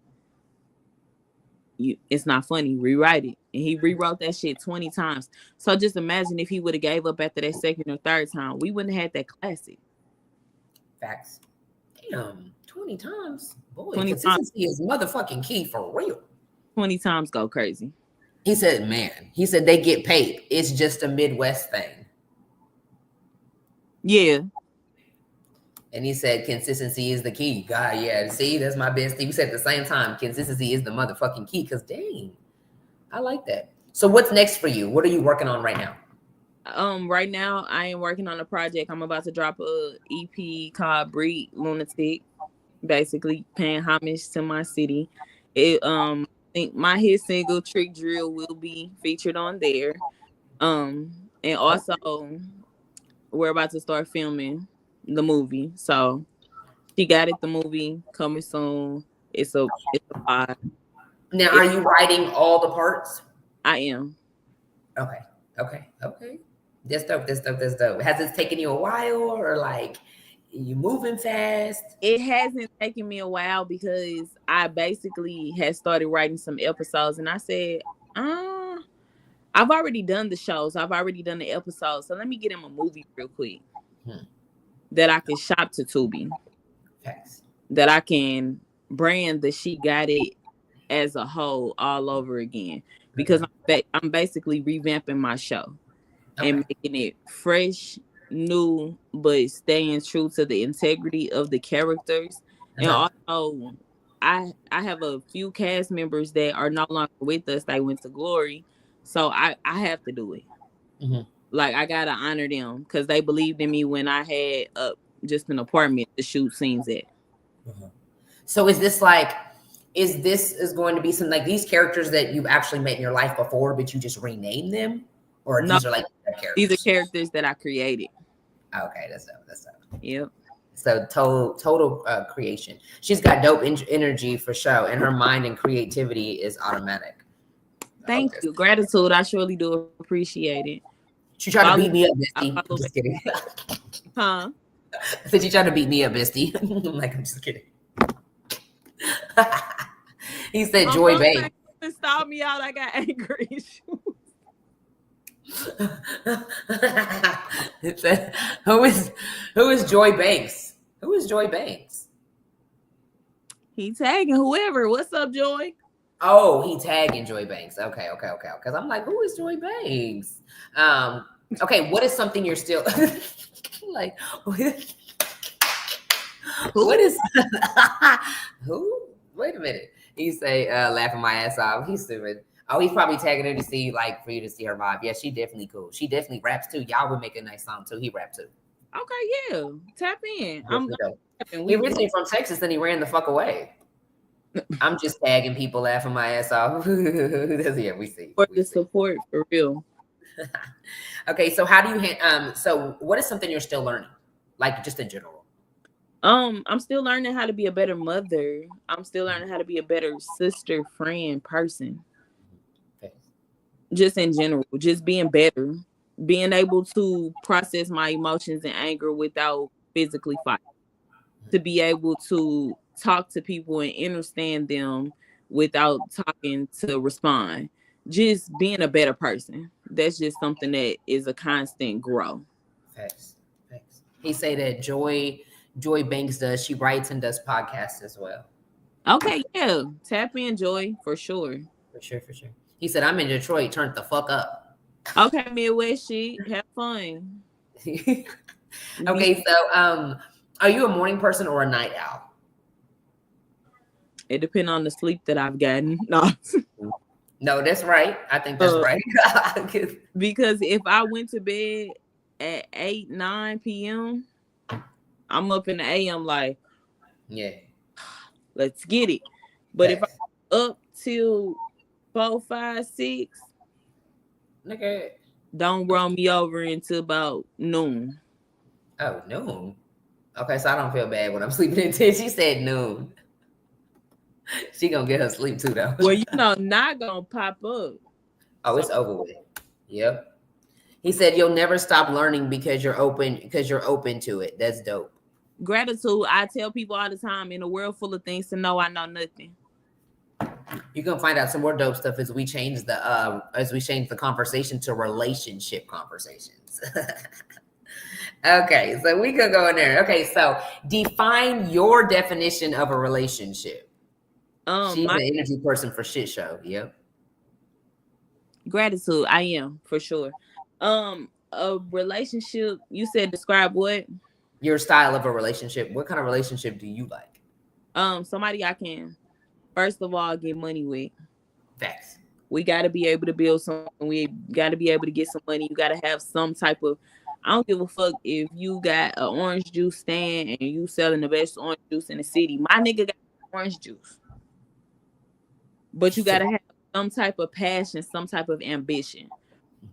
It's not funny. Rewrite it. And he rewrote that shit 20 times. So just imagine if he would have gave up after that second or third time. We wouldn't have had that classic. Facts. Damn, 20 times? Boy, 20 consistency is motherfucking key for real. 20 times go crazy. He said, they get paid. It's just a Midwest thing. Yeah. And he said, consistency is the key. God, yeah. See, that's my best thing. We said at the same time, consistency is the motherfucking key. Because dang, I like that. So what's next for you? What are you working on right now? Right now, I am working on a project. I'm about to drop a EP called Breed Lunatic, basically paying homage to my city. I think my hit single Trick Drill will be featured on there. And also we're about to start filming the movie. So She Got It, the movie coming soon. It's a vibe. Now, are you writing all the parts? I am. Okay. That's dope. Has it taken you a while, or like you moving fast? It hasn't taken me a while because I basically had started writing some episodes, and I said, I've already done the shows. I've already done the episodes. So let me get him a movie real quick that I can shop to Tubi. Facts. That I can brand the She Got It as a whole all over again. Because I'm basically revamping my show and making it fresh new, but staying true to the integrity of the characters. And also, I have a few cast members that are no longer with us. They went to glory, so I have to do it. Mm-hmm. Like I gotta honor them because they believed in me when I had just an apartment to shoot scenes at. Mm-hmm. So is this like, is going to be some like these characters that you've actually met in your life before, but you just rename them, or No, these are like characters? These are characters that I created. Okay, that's dope. That's dope. Yep. So total creation. She's got dope energy for show, and her mind and creativity is automatic. Thank you. Gratitude. I surely do appreciate it. She tried to beat me up, Misty. I'm just kidding. Huh? I said she tried to beat me up, Misty. I'm like, I'm just kidding. He said, "Joy Bay." Stop me out. I got anger issues. It said, who is Joy Banks? Who is Joy Banks? He tagging whoever. What's up, Joy? Oh, he tagging Joy Banks. Okay. Because I'm like, who is Joy Banks? Okay, what is something you're still like? What is who? Wait a minute. He say, laughing my ass off. He's stupid. Oh, he's probably tagging her to see, like, for you to see her vibe. Yeah, she definitely cool. She definitely raps too. Y'all would make a nice song too. He rap too. Okay, yeah. Tap in. He originally from Texas, and he ran the fuck away. I'm just tagging people, laughing my ass off. Yeah, we see. For the support, for real. Okay, so how do you so what is something you're still learning, like just in general? I'm still learning how to be a better mother. I'm still learning how to be a better sister, friend, person. Okay. Just in general, just being better, being able to process my emotions and anger without physically fighting, to be able to talk to people and understand them without talking to respond. Just being a better person. That's just something that is a constant grow. Thanks. He say that Joy Banks does. She writes and does podcasts as well. Okay, yeah. Tap in, Joy, for sure. For sure. He said, I'm in Detroit. Turn the fuck up. Okay, Midwest shit. Have fun. Okay, so are you a morning person or a night owl? It depends on the sleep that I've gotten. No, that's right. I think that's right. Because if I went to bed at 8, 9 p.m., I'm up in the AM like, yeah, let's get it. But if I'm up till 4, 5, 6, nigga, don't run me over until about noon. Oh, noon. Okay, so I don't feel bad when I'm sleeping at 10. She said noon. She gonna get her sleep too, though. Well, not gonna pop up. Oh, it's over with. Yep. He said you'll never stop learning because you're open to it. That's dope. Gratitude. I tell people all the time, in a world full of things to know, I know nothing. You're gonna find out some more dope stuff as we change the conversation to relationship conversations. Okay, so we could go in there. Okay, so define your definition of a relationship. She's an energy person for shit show. Yep. Gratitude. I am, for sure. A relationship, you said describe what? Your style of a relationship. What kind of relationship do you like? Somebody I can, first of all, get money with. Facts. We got to be able to build something. We got to be able to get some money. You got to have some type of, I don't give a fuck if you got an orange juice stand and you selling the best orange juice in the city. My nigga got orange juice. But you got to have some type of passion, some type of ambition.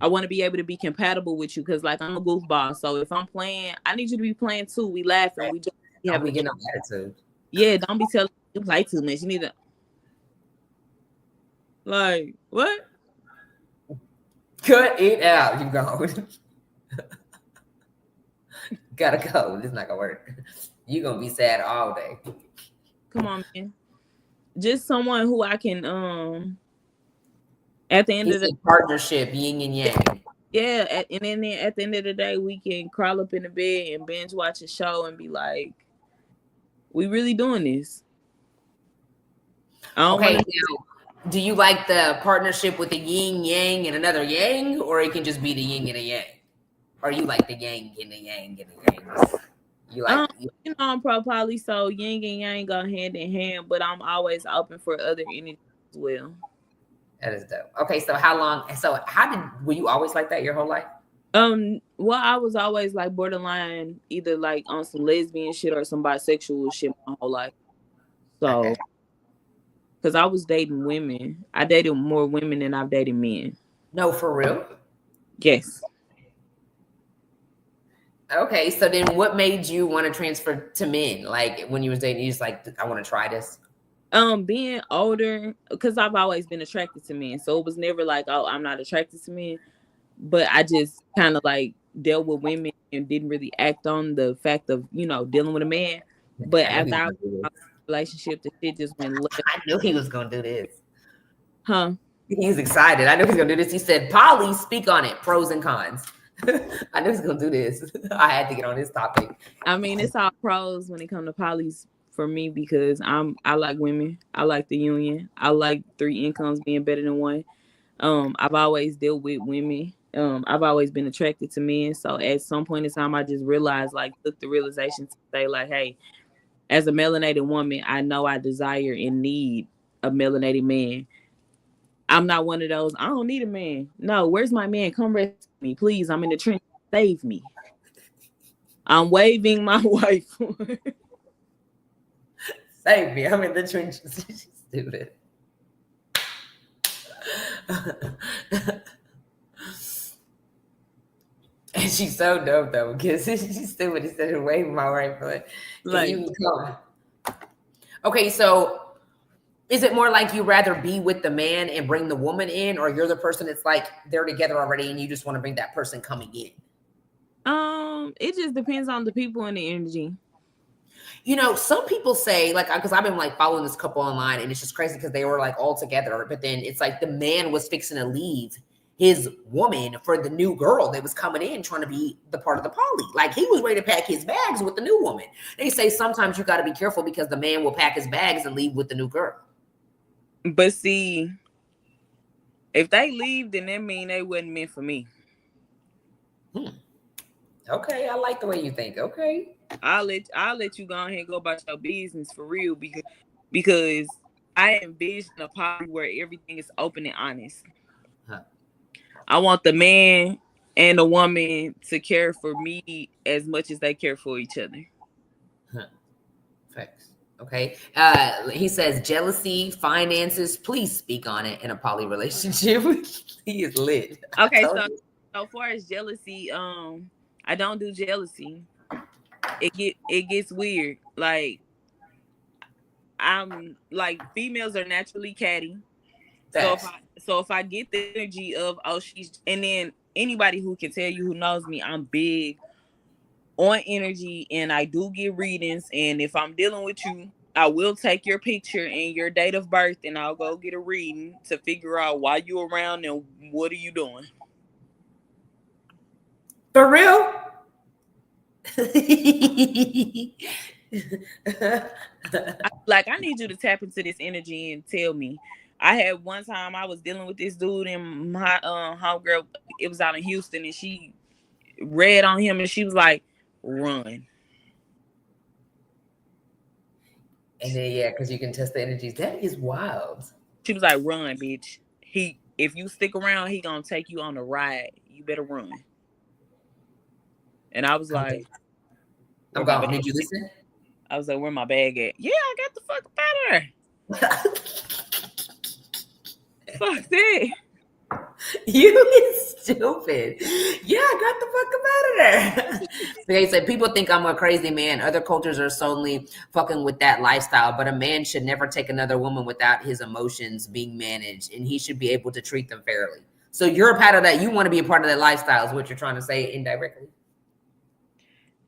I want to be able to be compatible with you because, like, I'm a goofball. So if I'm playing, I need you to be playing too. We laughing. We just we get no attitude. Yeah, don't be telling me you play too much. You need to, like, what? Cut it out. You go. Gotta go. This is not gonna work. You're gonna be sad all day. Come on, man. Just someone who I can at the end of the partnership, yin and yang. Yeah, and then at the end of the day, we can crawl up in the bed and binge watch a show and be like, we really doing this. Okay, now, do you like the partnership with the yin yang and another yang, or it can just be the yin and a yang? Or you like the yang and the yang and the yang? You like I'm pro poly, so yin and yang go hand in hand, but I'm always open for other energy as well. That is dope. Okay, so were you always like that your whole life? Well, I was always like borderline, either like on some lesbian shit or some bisexual shit my whole life. So, because I was dating women, I dated more women than I've dated men. No, for real? Yes. Okay, so then what made you want to transfer to men? Like when you was dating, you just like, I want to try this. Being older, because I've always been attracted to men, so it was never like, oh, I'm not attracted to men. But I just kind of like dealt with women and didn't really act on the fact of, dealing with a man. But after our relationship, the shit just went left. I knew he was going to do this. Huh? He's excited. I knew he was going to do this. He said, Polly, speak on it. Pros and cons. I knew he was going to do this. I had to get on this topic. I mean, it's all pros when it comes to polys for me because I like women. I like the union. I like 3 incomes being better than 1. I've always dealt with women. I've always been attracted to men. So at some point in time, I just realized, took the realization to say, hey, as a melanated woman, I know I desire and need a melanated man. I'm not one of those, I don't need a man. No, where's my man? Come rescue me, please. I'm in the trench. Save me. I'm waving my wife. Save me. I'm in the trenches. She's stupid. And she's so dope though, because she's stupid instead of waving my right foot. Okay, so is it more like you rather be with the man and bring the woman in, or you're the person that's like they're together already and you just want to bring that person coming in? It just depends on the people and the energy. Some people say, because I've been following this couple online, and it's just crazy because they were all together, but then it's like the man was fixing to leave his woman for the new girl that was coming in trying to be the part of the poly. He was ready to pack his bags with the new woman. They say sometimes you got to be careful because the man will pack his bags and leave with the new girl. But see, if they leave, then that mean they wasn't meant for me. Okay, I like the way you think. Okay. I'll let you go ahead and go about your business for real because I envision a poly where everything is open and honest. I want the man and the woman to care for me as much as they care for each other. Facts. Okay. He says jealousy, finances. Please speak on it in a poly relationship. He is lit. Okay, so far as jealousy, I don't do jealousy. It gets weird. I'm females are naturally catty. So if I get the energy of and then anybody who can tell you who knows me, I'm big on energy and I do get readings. And if I'm dealing with you, I will take your picture and your date of birth and I'll go get a reading to figure out why you around and what are you doing. For real? I need you to tap into this energy and tell me. I had one time I was dealing with this dude and my homegirl, it was out in Houston, and she read on him and she was like, run. And then because you can test the energies. That is wild. She was like, run, bitch. If you stick around, he gonna take you on a ride. You better run. And I was like, I'm gone. Did you listen? I was like, where my bag at? Yeah, I got the fuck up out of there. Fuck that. You is stupid. Yeah, I got the fuck up out of there. They said people think I'm a crazy man. Other cultures are solely fucking with that lifestyle, but a man should never take another woman without his emotions being managed, and he should be able to treat them fairly. So you're a part of that. You want to be a part of that lifestyle is what you're trying to say indirectly.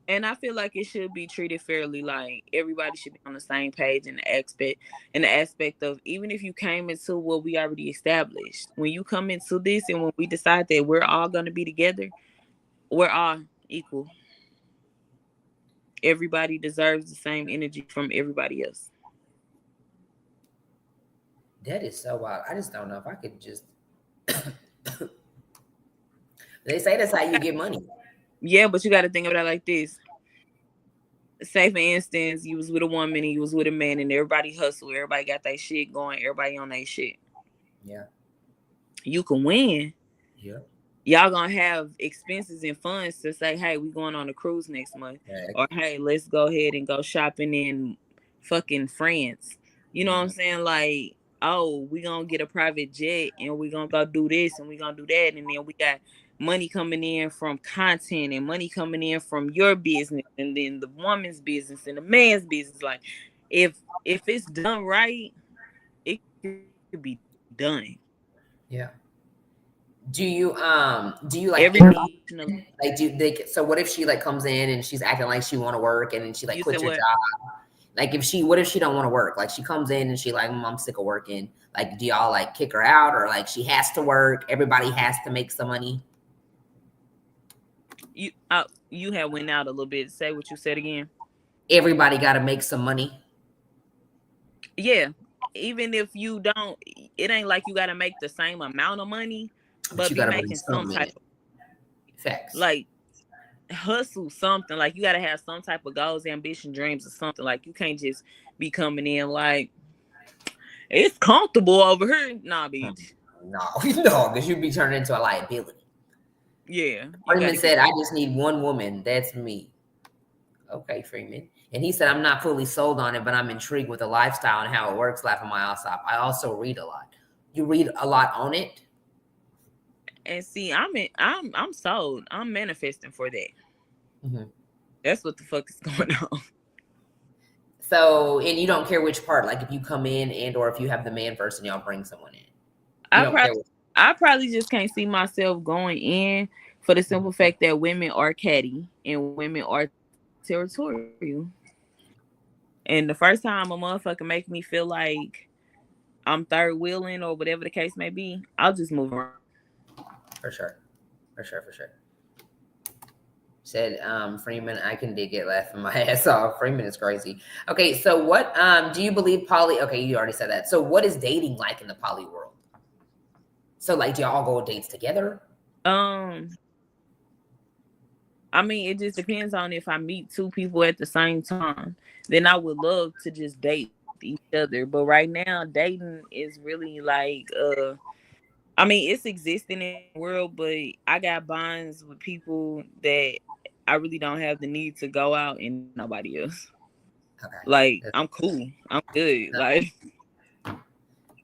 And I feel like it should be treated fairly. Everybody should be on the same page in the aspect of, even if you came into what we already established, when you come into this and when we decide that we're all going to be together, we're all equal. Everybody deserves the same energy from everybody else. That is so wild. I just don't know if I could just. They say that's how you get money. Yeah, but you got to think about it like this. Say for instance, you was with a woman and you was with a man, and everybody hustle, everybody got their shit going, everybody on their shit. Yeah. You can win. Yeah. Y'all gonna have expenses and funds to say, hey, we going on a cruise next month, Yeah. or hey, let's go ahead and go shopping in fucking France. You know what I'm saying? Like, oh, we gonna get a private jet and we gonna go do this and we gonna do that, and then we got money coming in from content and money coming in from your business, and then the woman's business and the man's business. Like, if it's done right, it could be done. Yeah. Do you like Everything. like do they so what if she like comes in and she's acting like she want to work and then she like You quits said her what? job? Like what if she don't want to work? Like she comes in and she like, I'm sick of working. Like, do y'all like kick her out, or like she has to work? Everybody has to make some money. You had went out a little bit. Say what you said again. Everybody got to make some money. Yeah, even if you don't, it ain't like you got to make the same amount of money, but you be got to bring making some some type in. Facts. like hustle something. Like you got to have some type of goals, ambition, dreams, or something. Like you can't just be coming in like it's comfortable over here. Nah, bitch. No, no, because you'd be turned into a liability. Yeah. Freeman said, I just need one woman. That's me. Okay, Freeman. And he said, I'm not fully sold on it, but I'm intrigued with the lifestyle and how it works, laughing my ass off. I also read a lot. You read a lot on it? And see, I'm sold. I'm manifesting for that. Mm-hmm. That's what the fuck is going on. So, and you don't care which part, like if you come in and or if you have the man first and y'all bring someone in. I probably just can't see myself going in for the simple fact that women are catty and women are territorial. And the first time a motherfucker make me feel like I'm third wheeling or whatever the case may be, I'll just move around. For sure. Said Freeman, I can dig it, laughing my ass off. Freeman is crazy. Okay, so what do you believe poly? Okay, you already said that. So what is dating like in the poly world? So like, do y'all all go on dates together? I mean, it just depends on if I meet two people at the same time. Then I would love to just date each other. But right now, dating is really like I mean, it's existing in the world, but I got bonds with people that I really don't have the need to go out and nobody else. Okay. Like, I'm cool. I'm good. Like,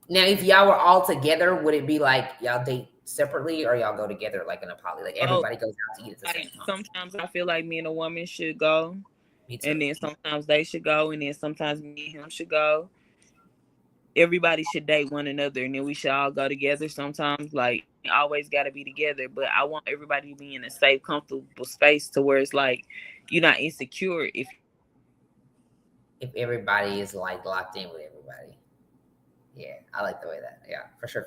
now, if y'all were all together, would it be like y'all date separately or y'all go together like in a poly? Like everybody goes out to eat at the same time. Sometimes I feel like me and a woman should go. Me too. And then sometimes they should go. And then sometimes me and him should go. Everybody should date one another, and then we should all go together sometimes. Like, always got to be together, but I want everybody to be in a safe, comfortable space to where it's like you're not insecure if everybody is like locked in with everybody. Yeah, I like the way that. Yeah, for sure.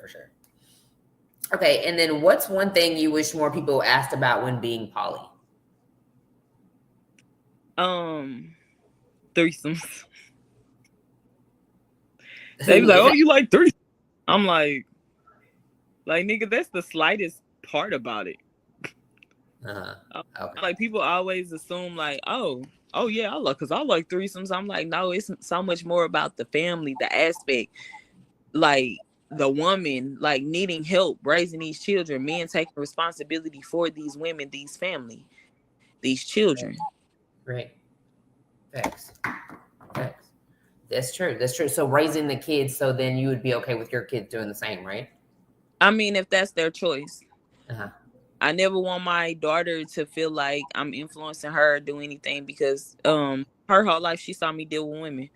Okay, and then what's one thing you wish more people asked about when being poly? Threesomes. They be like, oh, you like threesomes? I'm like, nigga, that's the slightest part about it. Okay. Like, people always assume like, oh yeah, I like threesomes. I'm like, no, it's so much more about the family, the aspect, like the woman like needing help raising these children, men taking responsibility for these women, these family, these children. Right. Facts. That's true. So raising the kids, so then you would be okay with your kids doing the same, right? I mean, if that's their choice. I never want my daughter to feel like I'm influencing her or do anything because her whole life she saw me deal with women.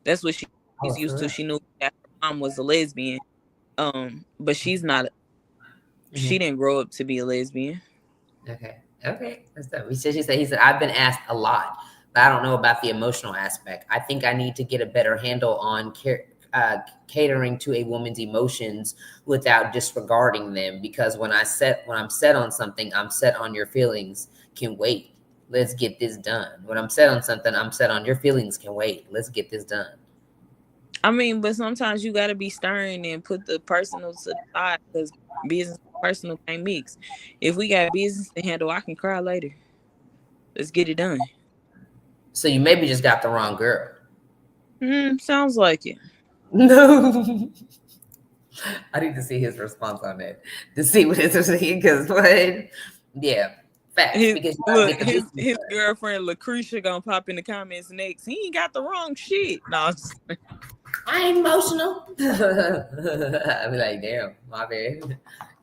That's what she's used to. She knew that her mom was a lesbian. But she's not. She didn't grow up to be a lesbian. Okay. That's that. He said, I've been asked a lot, but I don't know about the emotional aspect. I think I need to get a better handle on catering to a woman's emotions without disregarding them. Because when I'm set on something, I'm set on your feelings can wait. Let's get this done. When I'm set on something, I'm set on your feelings can wait. Let's get this done. I mean, but sometimes you got to be stern and put the personal to the side because business and personal can't mix. If we got business to handle, I can cry later. Let's get it done. So you maybe just got the wrong girl. Sounds like it. No. I need to see his response on that to see what his because what? Yeah, facts. Because His girlfriend Lucretia gonna pop in the comments next. He ain't got the wrong shit. No, I ain't emotional. I'll be like, damn, my bad.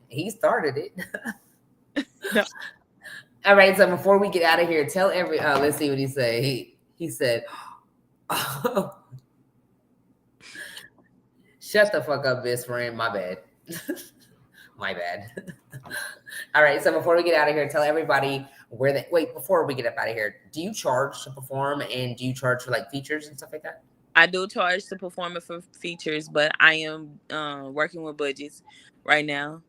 He started it. All right, so before we get out of here, tell let's see what he said. He said, oh, shut the fuck up, best friend. My bad. My bad. All right, so before we get out of here, tell everybody before we get up out of here, do you charge to perform and do you charge for like features and stuff like that? I do charge to perform it for features, but I am working with budgets right now.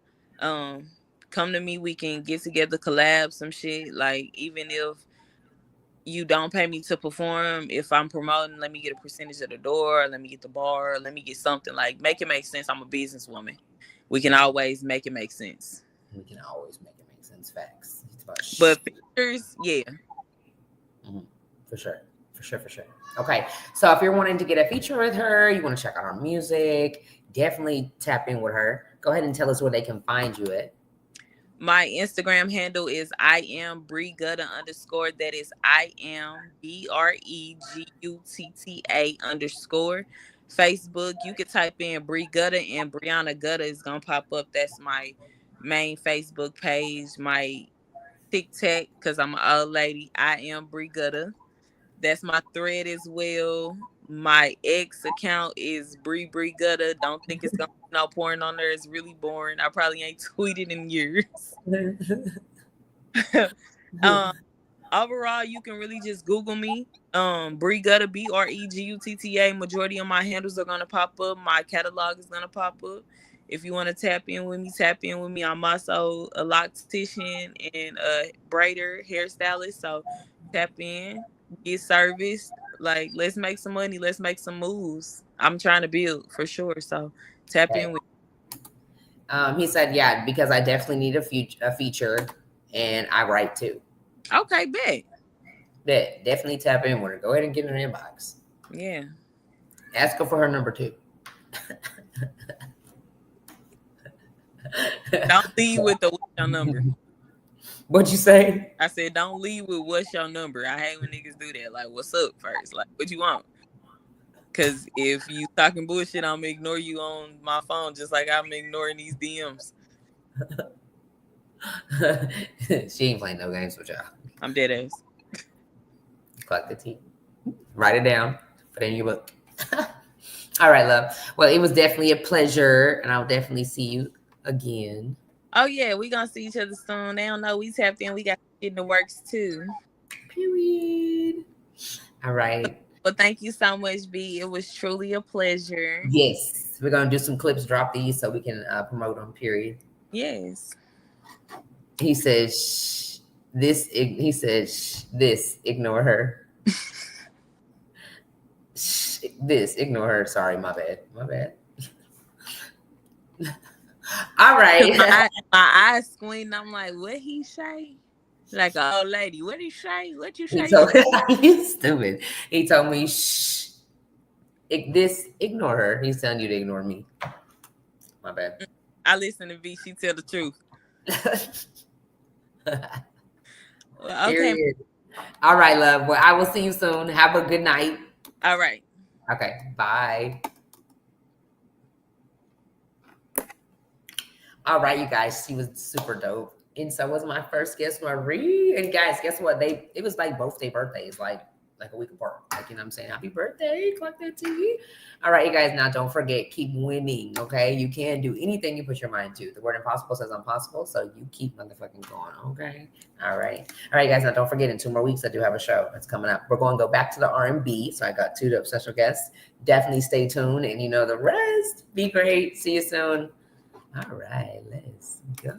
Come to me, we can get together, collab some shit. Like, even if you don't pay me to perform, if I'm promoting, let me get a percentage of the door, let me get the bar, let me get something. Like, make it make sense. I'm a businesswoman. We can always make it make sense. We can always make it make sense. Facts. But features, yeah. Mm-hmm. For sure. Okay, so if you're wanting to get a feature with her, you want to check out her music, definitely tap in with her. Go ahead and tell us where they can find you at. My Instagram handle is IamBreGutta_. That is IamBreGutta_. Facebook, you could type in Bree Gutta and Brianna Gutta is gonna pop up. That's my main Facebook page. My TikTok, because I'm an old lady, I am Bree Gutta. That's my thread as well. My ex account is Bree Gutta. Don't think it's gonna be no porn on there. It's really boring. I probably ain't tweeted in years. Overall, you can really just Google me. Bree Gutta, BREGUTTA. Majority of my handles are gonna pop up. My catalog is gonna pop up. If you want to tap in with me, tap in with me. I'm also a loctician and a braider hairstylist. So tap in, get service. Like, let's make some money. Let's make some moves. I'm trying to build for sure. So tap in with me. He said, yeah, because I definitely need a feature and I write too. Okay, bet. Definitely tap in with her. Go ahead and get in her inbox. Yeah. Ask her for her number too. Don't leave with the what's your number. What'd you say? I said, don't leave with what's your number. I hate when niggas do that. Like, what's up first? Like, what you want? Because if you talking bullshit, I'm gonna ignore you on my phone just like I'm ignoring these DMs. She ain't playing no games with y'all. I'm dead ass. Clock the T. Write it down. Put it in your book. All right, love. Well, it was definitely a pleasure, and I'll definitely see you again. Oh, yeah. We going to see each other soon. They don't know we tapped in. We got shit in the works, too. Period. All right. Well, thank you so much, B. It was truly a pleasure. Yes. We're going to do some clips, drop these so we can promote them, period. Yes. He says, this, ignore her. Ignore her. Sorry, my bad. All right. My eyes squinting. I'm like, what he say? Like an old lady. What he say? What you say? You stupid. He told me, shh. Ignore her. He's telling you to ignore me. My bad. I listen to V. She tell the truth. Well, okay. Period. All right, love. Well, I will see you soon. Have a good night. All right. Okay. Bye. All right, you guys. She was super dope. And so was my first guest, Marie. And guys, guess what? It was like both their birthdays, like a week apart. Like, you know what I'm saying? Happy birthday. Clock that TV. All right, you guys. Now, don't forget, keep winning, okay? You can do anything you put your mind to. The word impossible says impossible, so you keep motherfucking going, okay? All right, guys. Now, don't forget, in 2 more weeks, I do have a show that's coming up. We're going to go back to the R&B, so I got 2 dope special guests. Definitely stay tuned, and you know the rest. Be great. See you soon. All right, let's go.